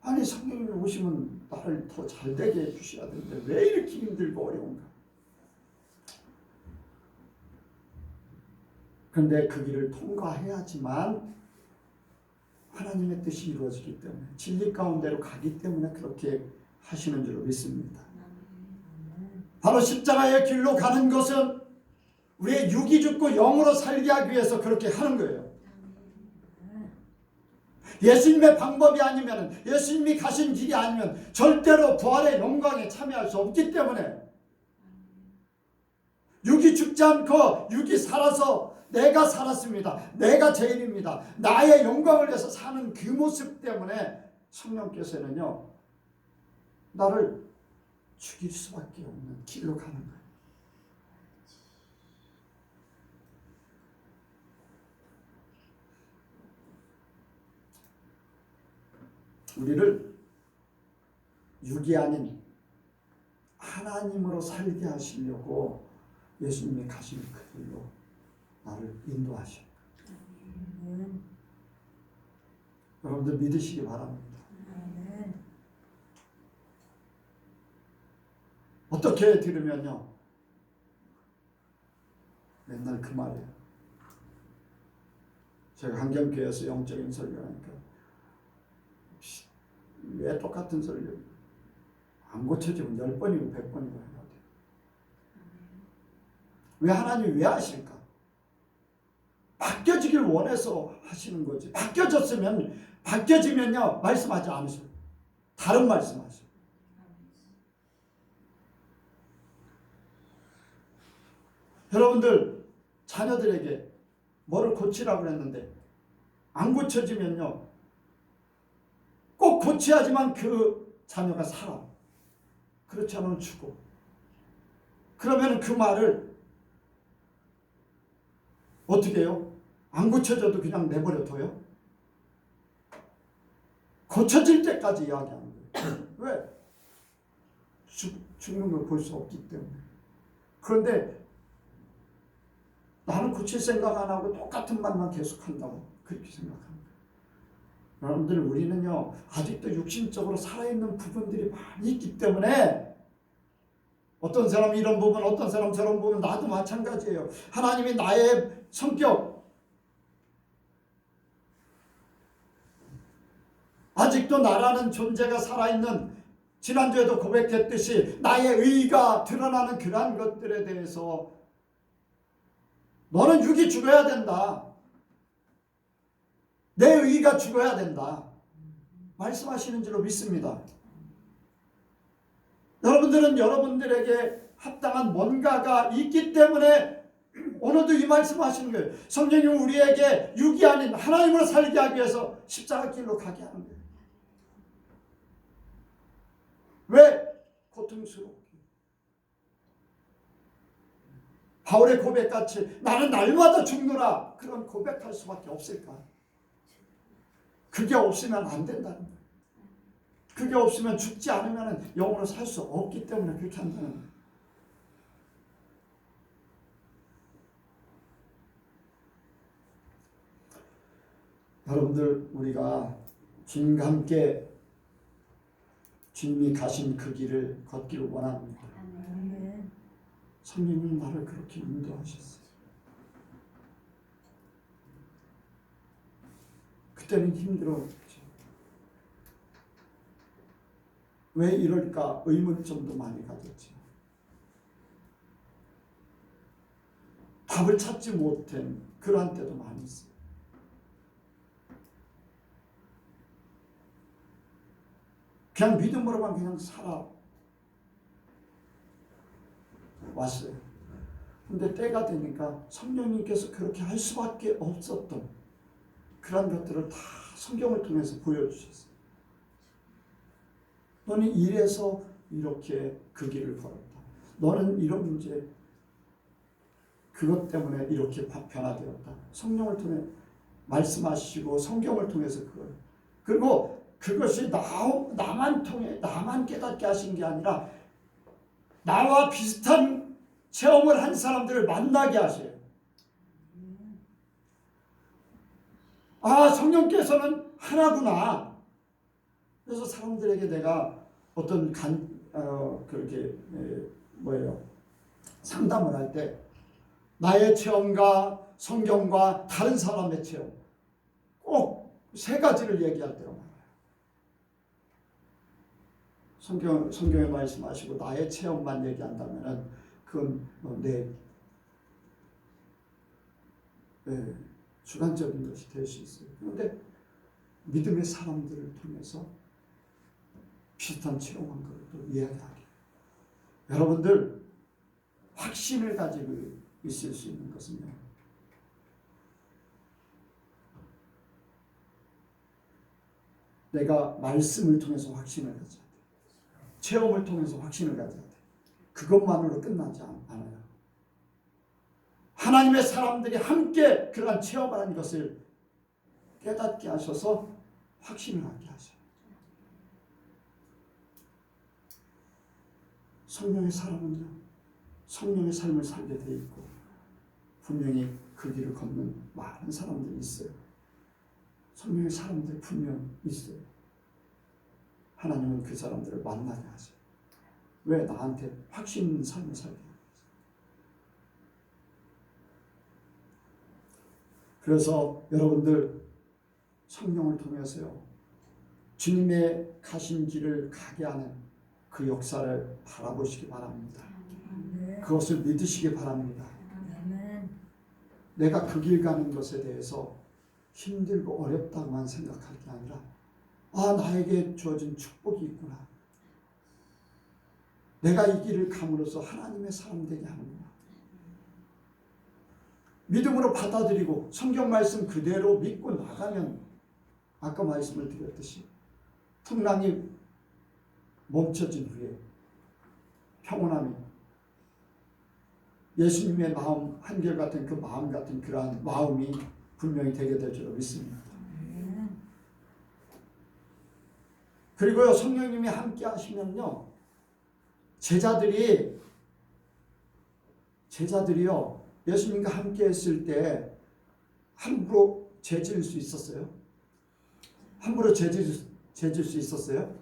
아니 성령님이 오시면 나를 더 잘되게 해주셔야 되는데 왜 이렇게 힘들고 어려운가. 그런데 그 길을 통과해야지만 하나님의 뜻이 이루어지기 때문에, 진리 가운데로 가기 때문에 그렇게 하시는 줄 믿습니다. 바로 십자가의 길로 가는 것은 우리의 육이 죽고 영으로 살게 하기 위해서 그렇게 하는 거예요. 예수님의 방법이 아니면, 예수님이 가신 길이 아니면 절대로 부활의 영광에 참여할 수 없기 때문에, 육이 죽지 않고 육이 살아서 내가 살았습니다, 내가 죄인입니다, 나의 영광을 위해서 사는 그 모습 때문에 성령께서는요 나를 죽일 수밖에 없는 길로 가는 거예요. 우리를 육이 아닌 하나님으로 살게 하시려고 예수님이 가신 그 길로 나를 인도하셔. 여러분들 믿으시기 바랍니다. 어떻게 들으면요, 맨날 그 말이에요. 제가 한경교회에서 영적인 설교하니까 왜 똑같은 설교 안 고쳐지면 10번이고 100번이고 해야 돼. 왜 하나님이 왜 하실까? 바뀌어지길 원해서 하시는 거지. 바뀌어지면요 말씀하지 않으셔요. 다른 말씀하셔요. 여러분들 자녀들에게 뭐를 고치라고 했는데 안 고쳐지면요 꼭 고쳐야지만 그 자녀가 살아. 그렇지 않으면 죽어. 그러면 그 말을 어떻게 해요? 안 고쳐져도 그냥 내버려 둬요? 고쳐질 때까지 이야기하는 거예요. 왜? 죽는 걸 볼 수 없기 때문에. 그런데 나는 고칠 생각 안 하고 똑같은 말만 계속한다고 그렇게 생각합니다. 여러분들, 우리는요 아직도 육신적으로 살아있는 부분들이 많이 있기 때문에 어떤 사람이 이런 부분, 어떤 사람 저런 부분, 나도 마찬가지예요. 하나님이 나의 성격, 아직도 나라는 존재가 살아있는, 지난주에도 고백했듯이 나의 의가 드러나는 그러한 것들에 대해서 너는 육이 죽어야 된다, 내 의가 죽어야 된다 말씀하시는 줄로 믿습니다. 여러분들은 여러분들에게 합당한 뭔가가 있기 때문에 오늘도 이 말씀하시는 거예요. 성령님은 우리에게 육이 아닌 하나님으로 살게 하기 위해서 십자가 길로 가게 하는 거예요. 왜? 고통스럽게. 바울의 고백같이 나는 날마다 죽노라, 그런 고백할 수밖에 없을까? 그게 없으면 안 된다는 거예요. 그게 없으면, 죽지 않으면 영으로 살 수 없기 때문에 그렇게 한다는 거예요. 여러분들, 우리가 주님과 함께 주님이 가신 그 길을 걷기를 원합니다. 성령님이 나를 그렇게 인도하셨어요. 그때는 힘들었죠. 왜 이럴까 의문점도 많이 가졌죠. 답을 찾지 못한 그러한 때도 많이 있어요. 그냥 믿음으로만 그냥 살아왔어요. 근데 때가 되니까 성령님께서 그렇게 할 수밖에 없었던 그런 것들을 다 성경을 통해서 보여주셨어요. 너는 이래서 이렇게 그 길을 걸었다. 너는 이런 문제 그것 때문에 이렇게 변화되었다. 성령을 통해 말씀하시고 성경을 통해서 그걸 그리고 그것이 나만 깨닫게 하신 게 아니라 나와 비슷한 체험을 한 사람들을 만나게 하셔요. 아, 성령께서는 하나구나. 그래서 사람들에게 내가 어떤 그렇게 상담을 할 때 나의 체험과 성경과 다른 사람의 체험 꼭 세 가지를 얘기할 때가 많아요. 성경에 말씀하시고 나의 체험만 얘기한다면은 그건 주관적인 것이 될 수 있어요. 그런데 믿음의 사람들을 통해서 비슷한 체험한 것을 이야기하게. 여러분들 확신을 가지고 있을 수 있는 것은요. 내가 말씀을 통해서 확신을 가져야 돼. 체험을 통해서 확신을 가져야 돼. 그것만으로 끝나지 않아요. 하나님의 사람들이 함께 그러한 체험을 한 것을 깨닫게 하셔서 확신을 갖게 하셔요. 성령의 사람은요, 성령의 삶을 살게 돼 있고 분명히 그 길을 걷는 많은 사람들이 있어요. 성령의 사람들 분명 있어요. 하나님은 그 사람들을 만나게 하세요. 왜? 나한테 확신 있는 삶을 살게 하세요. 그래서 여러분들 성령을 통해서요, 주님의 가신 길을 가게 하는 그 역사를 바라보시기 바랍니다. 그것을 믿으시기 바랍니다. 내가 그 길 가는 것에 대해서 힘들고 어렵다고만 생각할 게 아니라 아, 나에게 주어진 축복이 있구나. 내가 이 길을 감으로써 하나님의 사람 되게 하는구나. 믿음으로 받아들이고 성경 말씀 그대로 믿고 나가면 아까 말씀을 드렸듯이 풍랑이 멈춰진 후에 평온함이 예수님의 마음 한결같은 그 마음 같은 그러한 마음이 분명히 되게 될 줄 믿습니다. 그리고요, 성령님이 함께 하시면요, 제자들이요 예수님과 함께 했을 때 함부로 죄질 수 있었어요? 함부로 죄질 수 있었어요?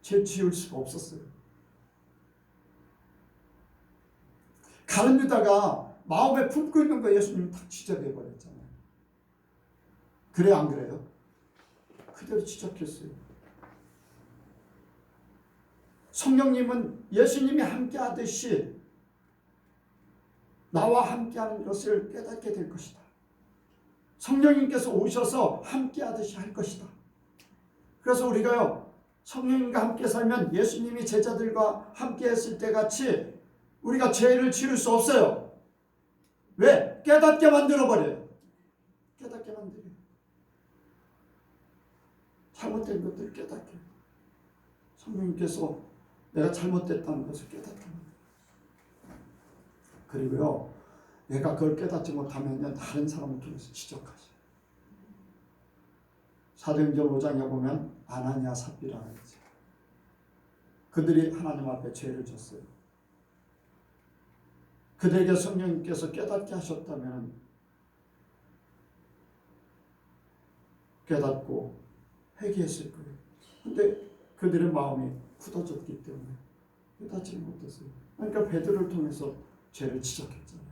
죄 지을 수가 없었어요. 가룟 유다가 마음에 품고 있는 거 예수님이 다 지적해 버렸잖아요. 그래 안 그래요? 그대로 지적했어요. 성령님은 예수님이 함께 하듯이 나와 함께 하는 것을 깨닫게 될 것이다. 성령님께서 오셔서 함께 하듯이 할 것이다. 그래서 우리가요, 성령님과 함께 살면 예수님이 제자들과 함께 했을 때 같이 우리가 죄를 지을 수 없어요. 왜? 깨닫게 만들어버려요. 깨닫게 만들어요. 잘못된 것들을 깨닫게. 성령님께서 내가 잘못됐다는 것을 깨닫게 만들어요. 그리고요, 내가 그걸 깨닫지 못하면 다른 사람을 통해서 지적하죠. 사도행전 5장에 보면 아나니아 삽비라고 했죠. 그들이 하나님 앞에 죄를 졌어요. 그들에게 성령님께서 깨닫게 하셨다면 깨닫고 회개했을 거예요. 근데 그들의 마음이 굳어졌기 때문에 깨닫지 못했어요. 그러니까 베드로를 통해서 죄를 지적했잖아요.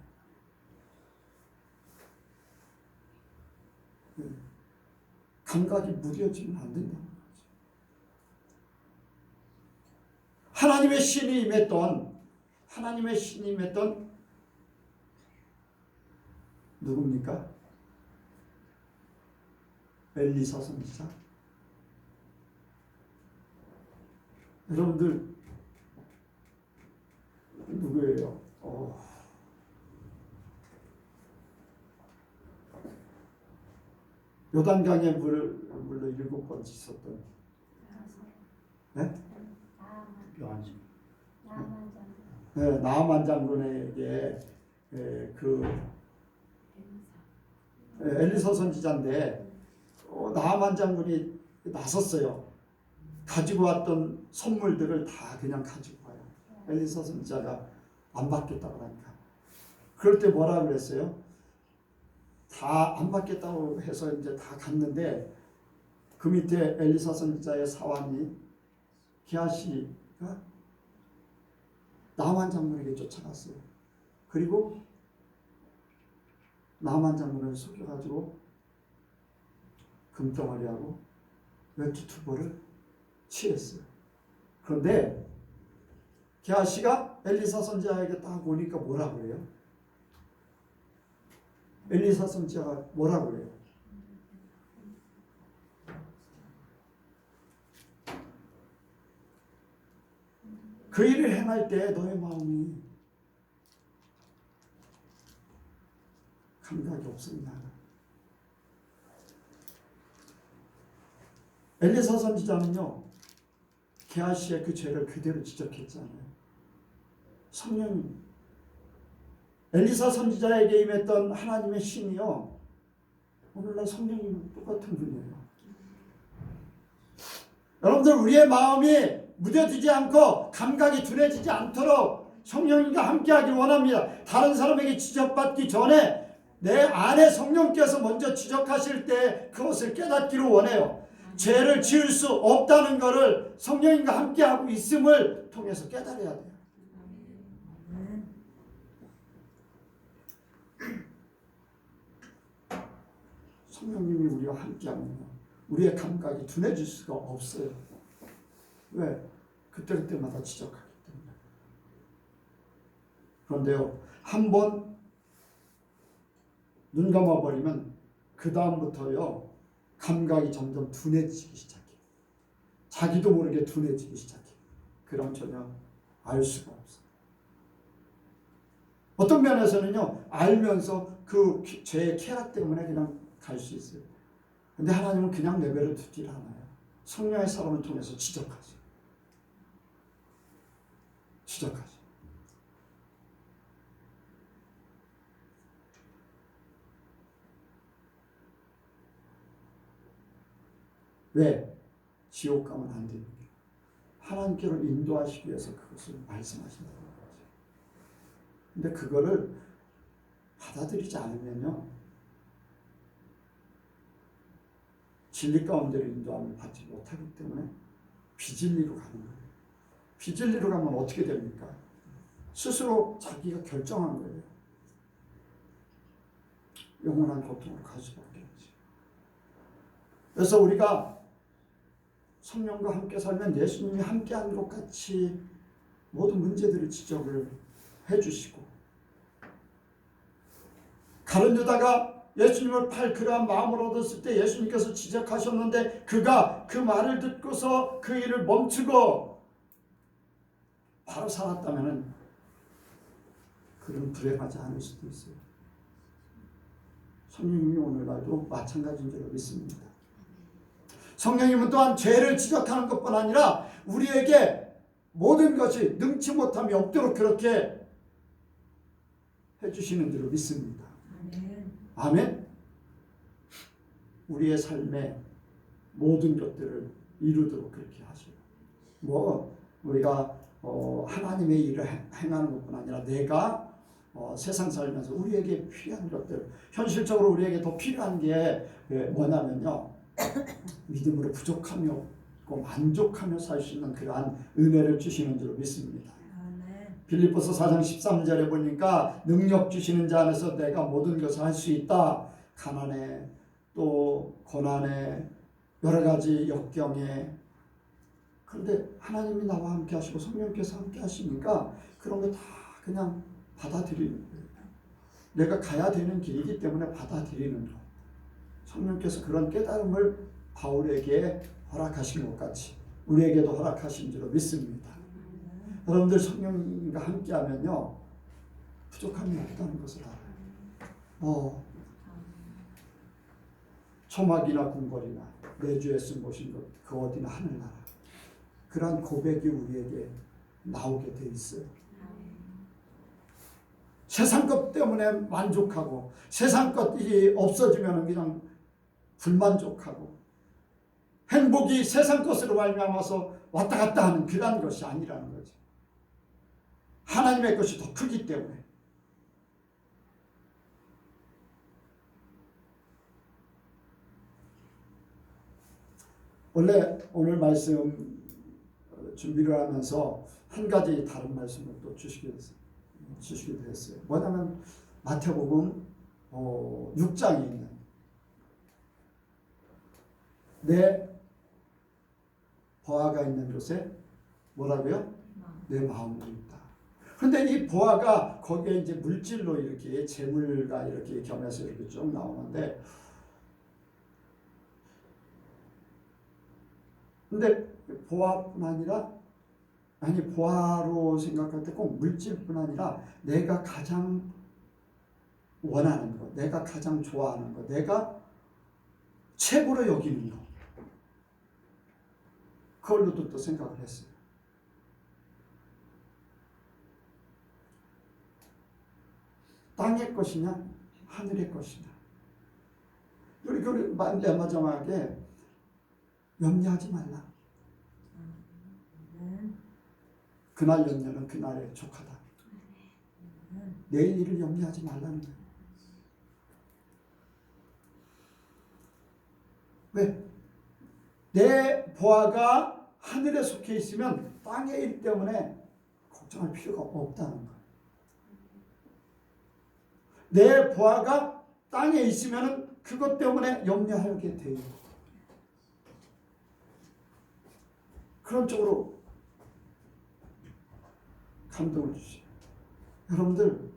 감각이 무뎌지면 안 된다는 거죠. 하나님의 신이 임했던 누굽니까? 엘리사 선지자. 여러분들 누구예요? 요단강에 물로 7번 씻었던, 네? 요한식. 나아만 장군에게 그 엘리사 선지자인데 나아만 장군이 나섰어요. 가지고 왔던 선물들을 다 그냥 가지고 와요. 엘리사 선지자가 안 받겠다고 하니까. 그럴 때 뭐라 그랬어요? 다 안 받겠다고 해서 이제 다 갔는데 그 밑에 엘리사 선지자의 사환이 게하시가 나만 장군에게 쫓아갔어요. 그리고 나만 장군을 속여가지고 금덩어리하고 외투투보를 취했어요. 그런데 게하시가 엘리사 선지자에게 딱 오니까 뭐라 그래요? 엘리사 선지자가 뭐라 그래요? 그 일을 행할 때 너의 마음이 감각이 없었나? 엘리사 선지자는요, 게하시의 그 죄를 그대로 지적했잖아요. 성령님, 엘리사 선지자에게 임했던 하나님의 신이요, 오늘날 성령님은 똑같은 분이에요. 여러분들, 우리의 마음이 무뎌지지 않고 감각이 둔해지지 않도록 성령님과 함께하길 원합니다. 다른 사람에게 지적받기 전에 내 안에 성령께서 먼저 지적하실 때 그것을 깨닫기를 원해요. 죄를 지을 수 없다는 것을 성령님과 함께하고 있음을 통해서 깨달아야 돼요. 성령님이 우리와 함께하면 우리의 감각이 둔해질 수가 없어요. 왜? 그때마다 지적하기 때문에. 그런데요, 한번 눈 감아버리면 그 다음부터요, 감각이 점점 둔해지기 시작해요. 자기도 모르게 둔해지기 시작해요. 그럼 전혀 알 수가 없어요. 어떤 면에서는요, 알면서 그 죄의 쾌락 때문에 그냥 갈 수 있어요. 근데 하나님은 그냥 내버려 두질 않아요. 성령의 사람을 통해서 지적하죠. 왜? 지옥 가면 안 됩니다. 하나님께로 인도하시기 위해서 그것을 말씀하신다는 거죠. 근데 그거를 받아들이지 않으면요, 진리 가운데로 인도함을 받지 못하기 때문에 비진리로 가는 거예요. 비진리로 가면 어떻게 됩니까? 스스로 자기가 결정한 거예요. 영원한 고통으로 갈 수밖에 없지. 그래서 우리가 성령과 함께 살면 예수님이 함께한 것 같이 모든 문제들을 지적을 해주시고, 가룟 유다가 예수님을 팔 그러한 마음을 얻었을 때 예수님께서 지적하셨는데 그가 그 말을 듣고서 그 일을 멈추고 바로 살았다면 그는 불행하지 않을 수도 있어요. 성령님이 오늘날도 마찬가지인 줄 믿습니다. 성령님은 또한 죄를 지적하는 것뿐 아니라 우리에게 모든 것이 능치 못함이 없도록 그렇게 해주시는 줄 믿습니다. 아멘. 우리의 삶의 모든 것들을 이루도록 그렇게 하셔요. 우리가 하나님의 일을 행하는 것뿐 아니라 내가 세상 살면서 우리에게 필요한 것들, 현실적으로 우리에게 더 필요한 게 뭐냐면요, 믿음으로 부족함이 없고 만족하며 살 수 있는 그러한 은혜를 주시는 줄 믿습니다. 빌립보서 4장 13절에 보니까 능력 주시는 자 안에서 내가 모든 것을 할 수 있다. 가난에 또 고난에 여러 가지 역경에, 그런데 하나님이 나와 함께 하시고 성령께서 함께 하시니까 그런 거 다 그냥 받아들이는 거예요. 내가 가야 되는 길이기 때문에 받아들이는 거. 성령께서 그런 깨달음을 바울에게 허락하신 것 같이 우리에게도 허락하신 줄 믿습니다. 여러분들 성령님과 함께하면요, 부족함이 없다는 것을 알아요. 초막이나 궁궐이나 내주에 쓴 곳인 것, 그 어디나 하늘나라. 그러한 고백이 우리에게 나오게 돼 있어요. 세상 것 때문에 만족하고 세상 것이 없어지면 그냥 불만족하고 행복이 세상 것으로 말미암아서 왔다 갔다 하는 그런 것이 아니라는 거죠. 하나님의 것이 더 크기 때문에. 원래 오늘 말씀 준비를 하면서 한 가지 다른 말씀을 또 주시게 됐어요. 뭐냐면 마태복음 6장에 있는 내 보아가 있는 곳에 뭐라고요? 내 마음도 있다. 근데 이 보아가 거기에 이제 물질로 이렇게 재물과 이렇게 겸해서 이렇게 쭉 나오는데, 근데 보아뿐 아니라, 아니 보아로 생각할 때 꼭 물질뿐 아니라 내가 가장 원하는 것, 내가 가장 좋아하는 것, 내가 최고로 여기는 것, 그걸로도 또 생각을 했어요. 땅의 것이냐 하늘의 것이냐, 우리 마지막에 염려하지 말라. 그날 염려는 그날에 족하다. 내일 일을 염려하지 말라는 거예요. 왜? 내 보아가 하늘에 속해 있으면 땅의 일 때문에 걱정할 필요가 없다는 거예요. 내 보아가 땅에 있으면 그것 때문에 염려하게 돼요. 그런 쪽으로 감동을 주시죠. 여러분들,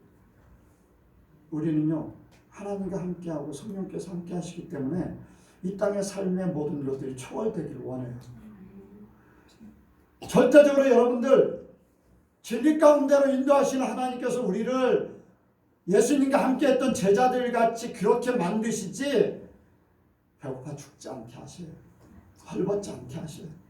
우리는요 하나님과 함께하고 성령께서 함께 하시기 때문에 이 땅의 삶의 모든 것들이 초월되기를 원해요. 절대적으로 여러분들 진리 가운데로 인도하시는 하나님께서 우리를 예수님과 함께 했던 제자들 같이 그렇게 만드시지 배고파 죽지 않게 하셔요. 헐벗지 않게 하셔요.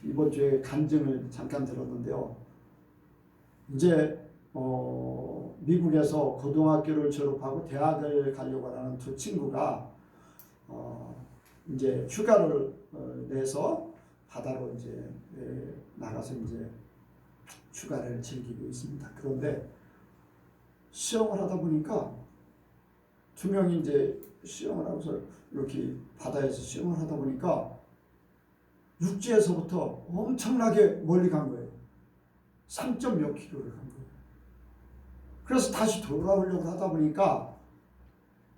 이번 주에 간증을 잠깐 들었는데요. 이제 미국에서 고등학교를 졸업하고 대학을 가려고 하는 두 친구가 이제 휴가를 내서 바다로 이제 나가서 이제 휴가를 즐기고 있습니다. 그런데 수영을 하다 보니까 두 명이 이제 수영을 하면서 이렇게 바다에서 수영을 하다 보니까 육지에서부터 엄청나게 멀리 간 거예요. 3몇 킬로를 간 거예요. 그래서 다시 돌아오려고 하다 보니까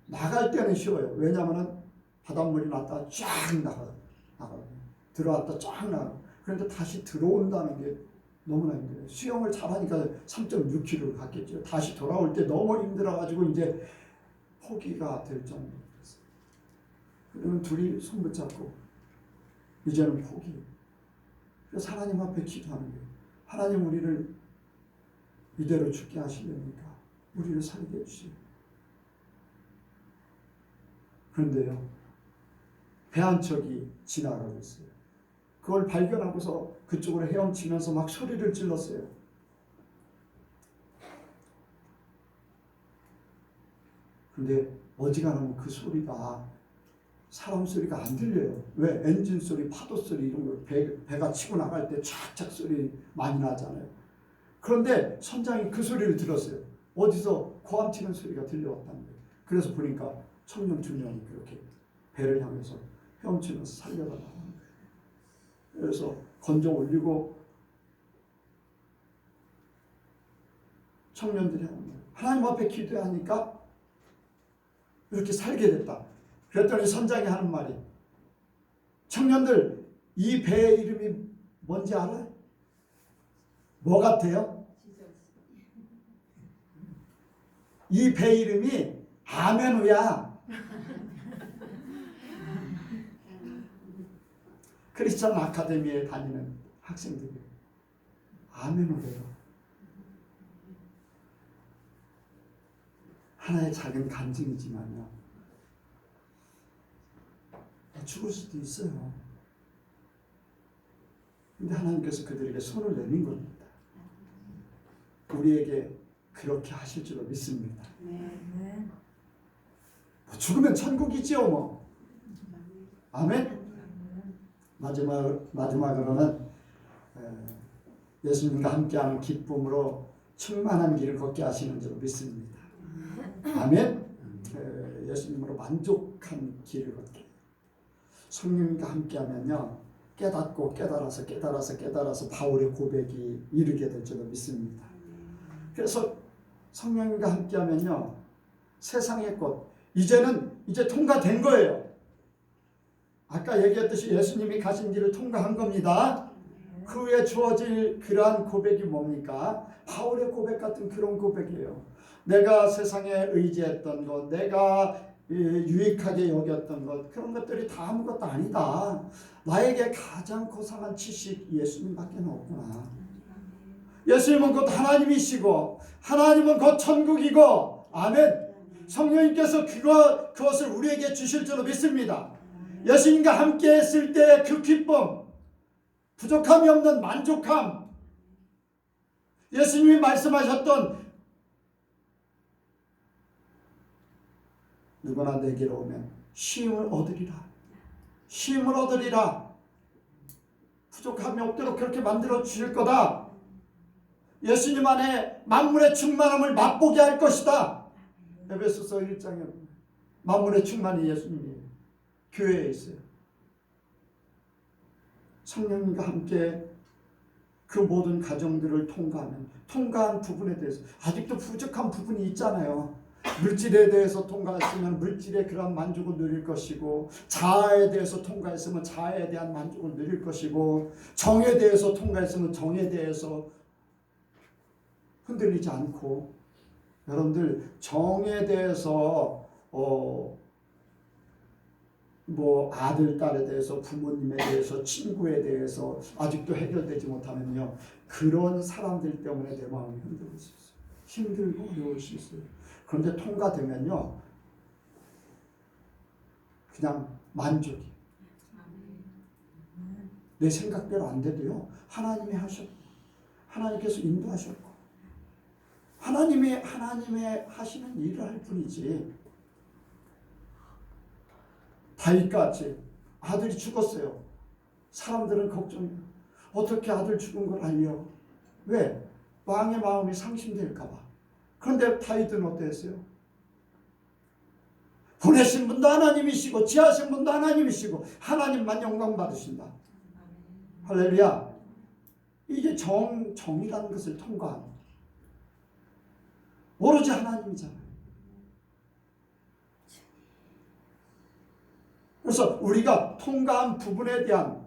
나갈 때는 쉬워요. 왜냐하면 바닷물이 났다 쫙 나가요. 들어왔다 쫙 나가요. 그런데 다시 들어온다는 게 너무나 힘들어요. 수영을 잘하니까 3.6km를 갔겠죠. 다시 돌아올 때 너무 힘들어가지고 이제 포기가 될 정도로 됐어요. 그러면 둘이 손 붙잡고 이제는 포기. 그래서 하나님 앞에 기도하는 거예요. 하나님, 우리를 이대로 죽게 하시려니까 우리를 살게 해주시오. 그런데요, 배 한 척이 지나가고 있어요. 그걸 발견하고서 그쪽으로 헤엄치면서 막 소리를 질렀어요. 근데 어지간하면 그 소리가 사람 소리가 안 들려요. 왜? 엔진 소리, 파도 소리 이런 거 배가 치고 나갈 때 촥촥 소리 많이 나잖아요. 그런데 선장이 그 소리를 들었어요. 어디서 고함 치는 소리가 들려왔다는 거예요. 그래서 보니까 청년 두 명이 그렇게 배를 향해서 헤엄치면서 살려달라고 하는 거예요. 그래서 건져 올리고 청년들이 하는 거예요. 하나님 앞에 기도하니까 이렇게 살게 됐다. 그랬더니 선장이 하는 말이, 청년들, 이 배의 이름이 뭔지 알아요? 뭐 같아요? 이 배 이름이 아멘우야. 크리스천 아카데미에 다니는 학생들이에요. 아멘으로 해요. 하나의 작은 간증이지만요. 죽을 수도 있어요. 근데 하나님께서 그들에게 손을 내민 겁니다. 우리에게 그렇게 하실 줄로 믿습니다. 뭐 죽으면 천국이지요 뭐. 아멘. 마지막으로는 예수님과 함께하는 기쁨으로 충만한 길을 걷게 하시는 줄로 믿습니다. 아멘. 예수님으로 만족한 길을 걷게. 성령님과 함께하면요, 깨닫고 깨달아서 바울의 고백이 이르게 될 줄로 믿습니다. 그래서 성령님과 함께하면요, 세상의 꽃 이제 통과된 거예요. 아까 얘기했듯이 예수님이 가신 길을 통과한 겁니다. 그 후에 주어질 그러한 고백이 뭡니까? 바울의 고백 같은 그런 고백이에요. 내가 세상에 의지했던 것, 내가 유익하게 여겼던 것, 그런 것들이 다 아무것도 아니다. 나에게 가장 고상한 지식 예수님밖에 없구나. 예수님은 곧 하나님이시고 하나님은 곧 천국이고, 아멘. 성령님께서 그것을 우리에게 주실 줄로 믿습니다. 예수님과 함께 했을 때 그 기쁨, 부족함이 없는 만족함, 예수님이 말씀하셨던 누구나 내게로 오면 쉼을 얻으리라. 부족함이 없도록 그렇게 만들어 주실 거다. 예수님 안에 만물의 충만함을 맛보게 할 것이다. 에베소서 1장에 만물의 충만이 예수님이에요. 교회에 있어요. 성령님과 함께 그 모든 가정들을 통과한 부분에 대해서 아직도 부족한 부분이 있잖아요. 물질에 대해서 통과했으면 물질의 그런 만족을 누릴 것이고, 자아에 대해서 통과했으면 자아에 대한 만족을 누릴 것이고, 정에 대해서 통과했으면 정에 대해서 흔들리지 않고, 여러분들 정에 대해서 뭐 아들, 딸에 대해서, 부모님에 대해서, 친구에 대해서 아직도 해결되지 못하면요, 그런 사람들 때문에 내 마음이 흔들릴 수 있어요. 힘들고 어려울 수 있어요. 그런데 통과되면요, 그냥 만족이. 내 생각대로 안 돼도요, 하나님이 하셨고, 하나님께서 인도하셨고, 하나님의 하시는 일을 할 뿐이지. 다윗같이 아들이 죽었어요. 사람들은 걱정해요. 어떻게 아들 죽은 걸 알려? 왜? 왕의 마음이 상심될까 봐. 그런데 다윗은 어땠어요? 보내신 분도 하나님이시고 지하신 분도 하나님이시고 하나님만 영광 받으신다. 할렐루야. 이게 정이라는 것을 통과한, 오로지 하나님이잖아요. 그래서 우리가 통과한 부분에 대한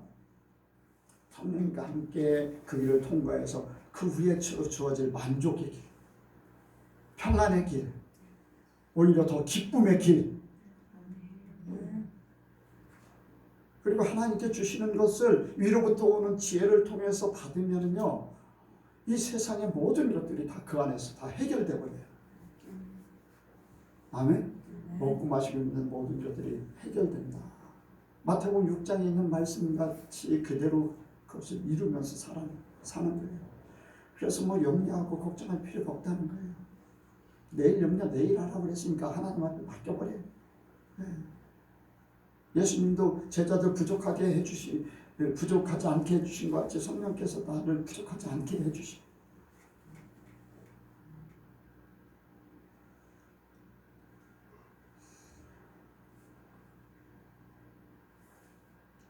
성령과 함께 그 길을 통과해서 그 후에 주어질 만족의 길, 평안의 길, 오히려 더 기쁨의 길, 그리고 하나님께 주시는 것을 위로부터 오는 지혜를 통해서 받으면요, 이 세상의 모든 것들이 다 그 안에서 다 해결되어 버려요. 아멘. 먹고 마시고 있는 모든 것들이 해결된다. 마태복음 6장에 있는 말씀같이 그대로 그것을 이루면서 사는 거예요. 그래서 뭐 염려하고 걱정할 필요가 없다는 거예요. 내일 염려 내일 하라고 그랬으니까 하나님한테 맡겨버려요. 네. 예수님도 제자들 부족하지 않게 해주신 것 같이 성령께서 나를 부족하지 않게 해주시.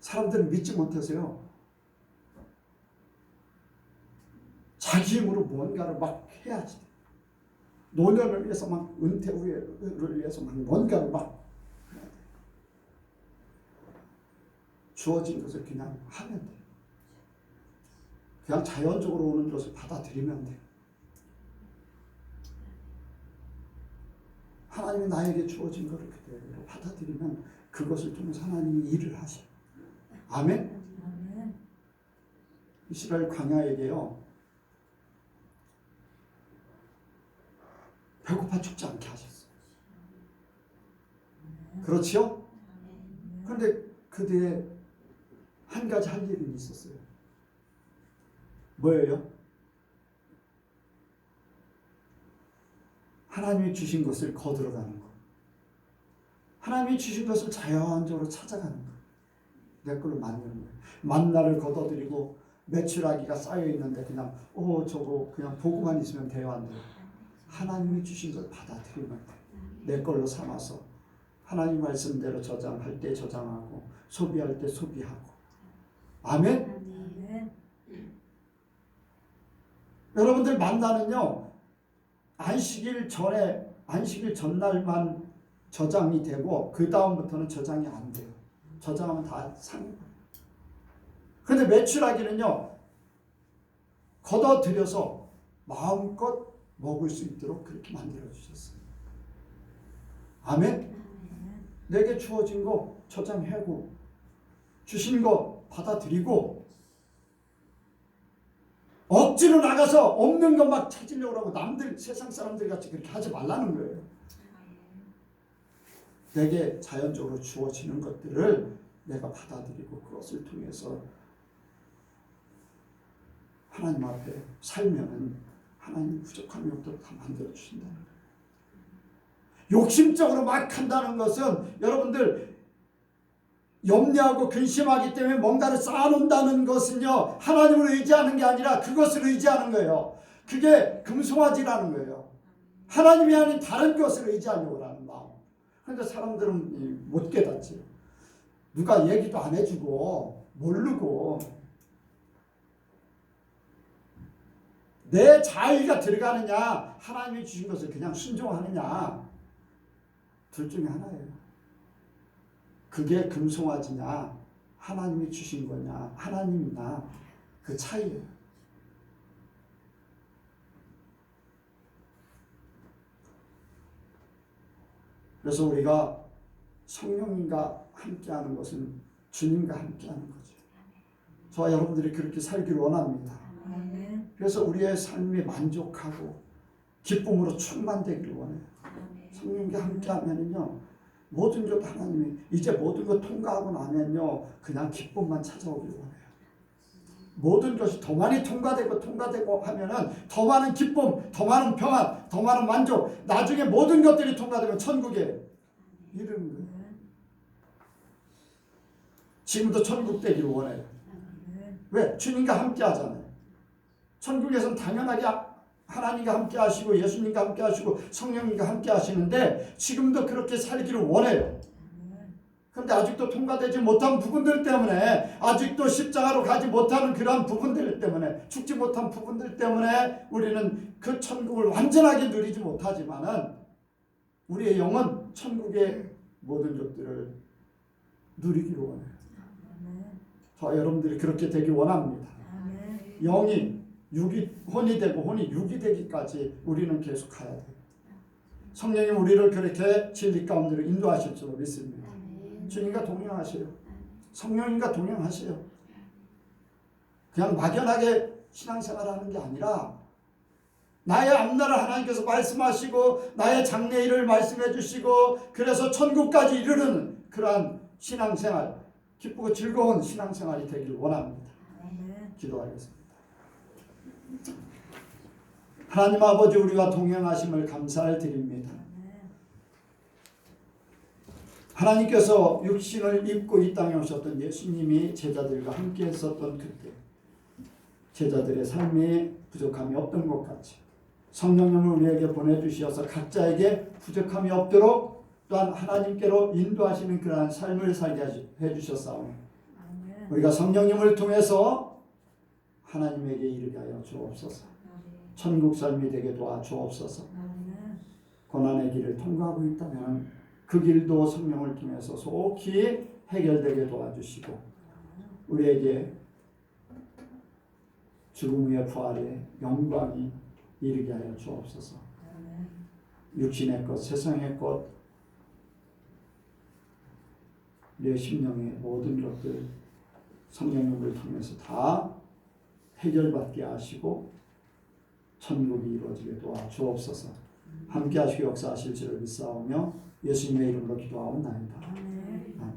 사람들은 믿지 못해서요, 자기 힘으로 뭔가를 막 해야지. 노년을 위해서 막, 은퇴 후를 위해서 막 뭔가를 막 해야 돼. 주어진 것을 그냥 하면 돼. 그냥 자연적으로 오는 것을 받아들이면 돼. 하나님이 나에게 주어진 것을 그대로 받아들이면 그것을 통해서 하나님이 일을 하셔. 아멘? 이스라엘 광야에게요, 배고파 죽지 않게 하셨어요. 그렇지요? 그런데 그들의 한 가지 할 일은 있었어요. 뭐예요? 하나님이 주신 것을 거들어가는 것. 하나님이 주신 것을 자연적으로 찾아가는 것. 내 걸로 만드는 거예요. 만나를 걷어들이고 메추라기가 쌓여 있는데 그냥 저거 그냥 보고만 있으면 돼요, 안 돼요? 하나님이 주신 걸 받아들이면 돼요. 내 걸로 삼아서 하나님 말씀대로 저장할 때 저장하고 소비할 때 소비하고. 아멘? 여러분들 만나는요, 안식일 전날만 저장이 되고 그 다음부터는 저장이 안 돼요. 저장하면 다 상해요. 그런데 메추라기는요, 걷어들여서 마음껏 먹을 수 있도록 그렇게 만들어 주셨어요. 아멘? 내게 주어진 거 저장하고 주신 거 받아들이고 억지로 나가서 없는 것 막 찾으려고 하고 남들 세상 사람들 같이 그렇게 하지 말라는 거예요. 내게 자연적으로 주어지는 것들을 내가 받아들이고 그것을 통해서 하나님 앞에 살면은 하나님 부족함이 없도록 다 만들어 주신다는 거예요. 욕심적으로 막 한다는 것은 여러분들 염려하고 근심하기 때문에 뭔가를 쌓아놓는다는 것은요, 하나님을 의지하는 게 아니라 그것을 의지하는 거예요. 그게 금송아지라는 거예요. 하나님이 아닌 다른 것을 의지하려고 하는 마음. 그런데 사람들은 못 깨닫지. 누가 얘기도 안 해주고 모르고 내 자의가 들어가느냐, 하나님이 주신 것을 그냥 순종하느냐, 둘 중에 하나예요. 그게 금송아지냐, 하나님이 주신 거냐, 하나님이나 그 차이예요. 그래서 우리가 성령님과 함께하는 것은 주님과 함께하는 거죠. 저와 여러분들이 그렇게 살기를 원합니다. 그래서 우리의 삶이 만족하고 기쁨으로 충만되기를 원해요. 성령님과 함께하면요, 모든 것 하나님이 이제 모든 것 통과하고 나면요, 그냥 기쁨만 찾아오기를 원해요. 모든 것이 더 많이 통과되고 하면은 더 많은 기쁨, 더 많은 평안, 더 많은 만족, 나중에 모든 것들이 통과되면 천국에 이르는 거예요. 지금도 천국 되기를 원해요. 왜? 주님과 함께 하잖아요. 천국에서는 당연하게 하나님과 함께 하시고 예수님과 함께 하시고 성령님과 함께 하시는데 지금도 그렇게 살기를 원해요. 그런데 아직도 통과되지 못한 부분들 때문에, 아직도 십자가로 가지 못하는 그러한 부분들 때문에, 죽지 못한 부분들 때문에 우리는 그 천국을 완전하게 누리지 못하지만은 우리의 영은 천국의 모든 것들을 누리기를 원해요. 저 여러분들이 그렇게 되기 원합니다. 영이 혼이 되고 혼이 육이 되기까지 우리는 계속 가야 돼요. 성령이 우리를 그렇게 진리 가운데로 인도하실 줄 믿습니다. 주님과 동행하세요. 성령님과 동행하세요. 그냥 막연하게 신앙생활하는 게 아니라 나의 앞날을 하나님께서 말씀하시고 나의 장래일을 말씀해 주시고 그래서 천국까지 이르는 그러한 신앙생활, 기쁘고 즐거운 신앙생활이 되기를 원합니다. 기도하겠습니다. 하나님 아버지, 우리와 동행하심을 감사를 드립니다. 하나님께서 육신을 입고 이 땅에 오셨던 예수님이 제자들과 함께 했었던 그때 제자들의 삶에 부족함이 없던 것 같이 성령님을 우리에게 보내주셔서 각자에게 부족함이 없도록 또한 하나님께로 인도하시는 그러한 삶을 살게 해주셨사오니 우리가 성령님을 통해서 하나님에게 이르게 하여 주옵소서. 천국 삶이 되게 도와주옵소서. 고난의 길을 통과하고 있다면 그 길도 성령을 통해서 속히 해결되게 도와주시고 우리에게 죽음 후의 부활의 영광이 이르게 하여 주옵소서. 육신의 것, 세상의 것, 내 심령의 모든 것들 성령님을 통해서 다 해결받게 하시고 천국이 이루어지게 도와주옵소서. 함께 하시고 역사하실 줄을 믿사오며 예수님의 이름으로 기도하옵나이다. 아멘. 아멘.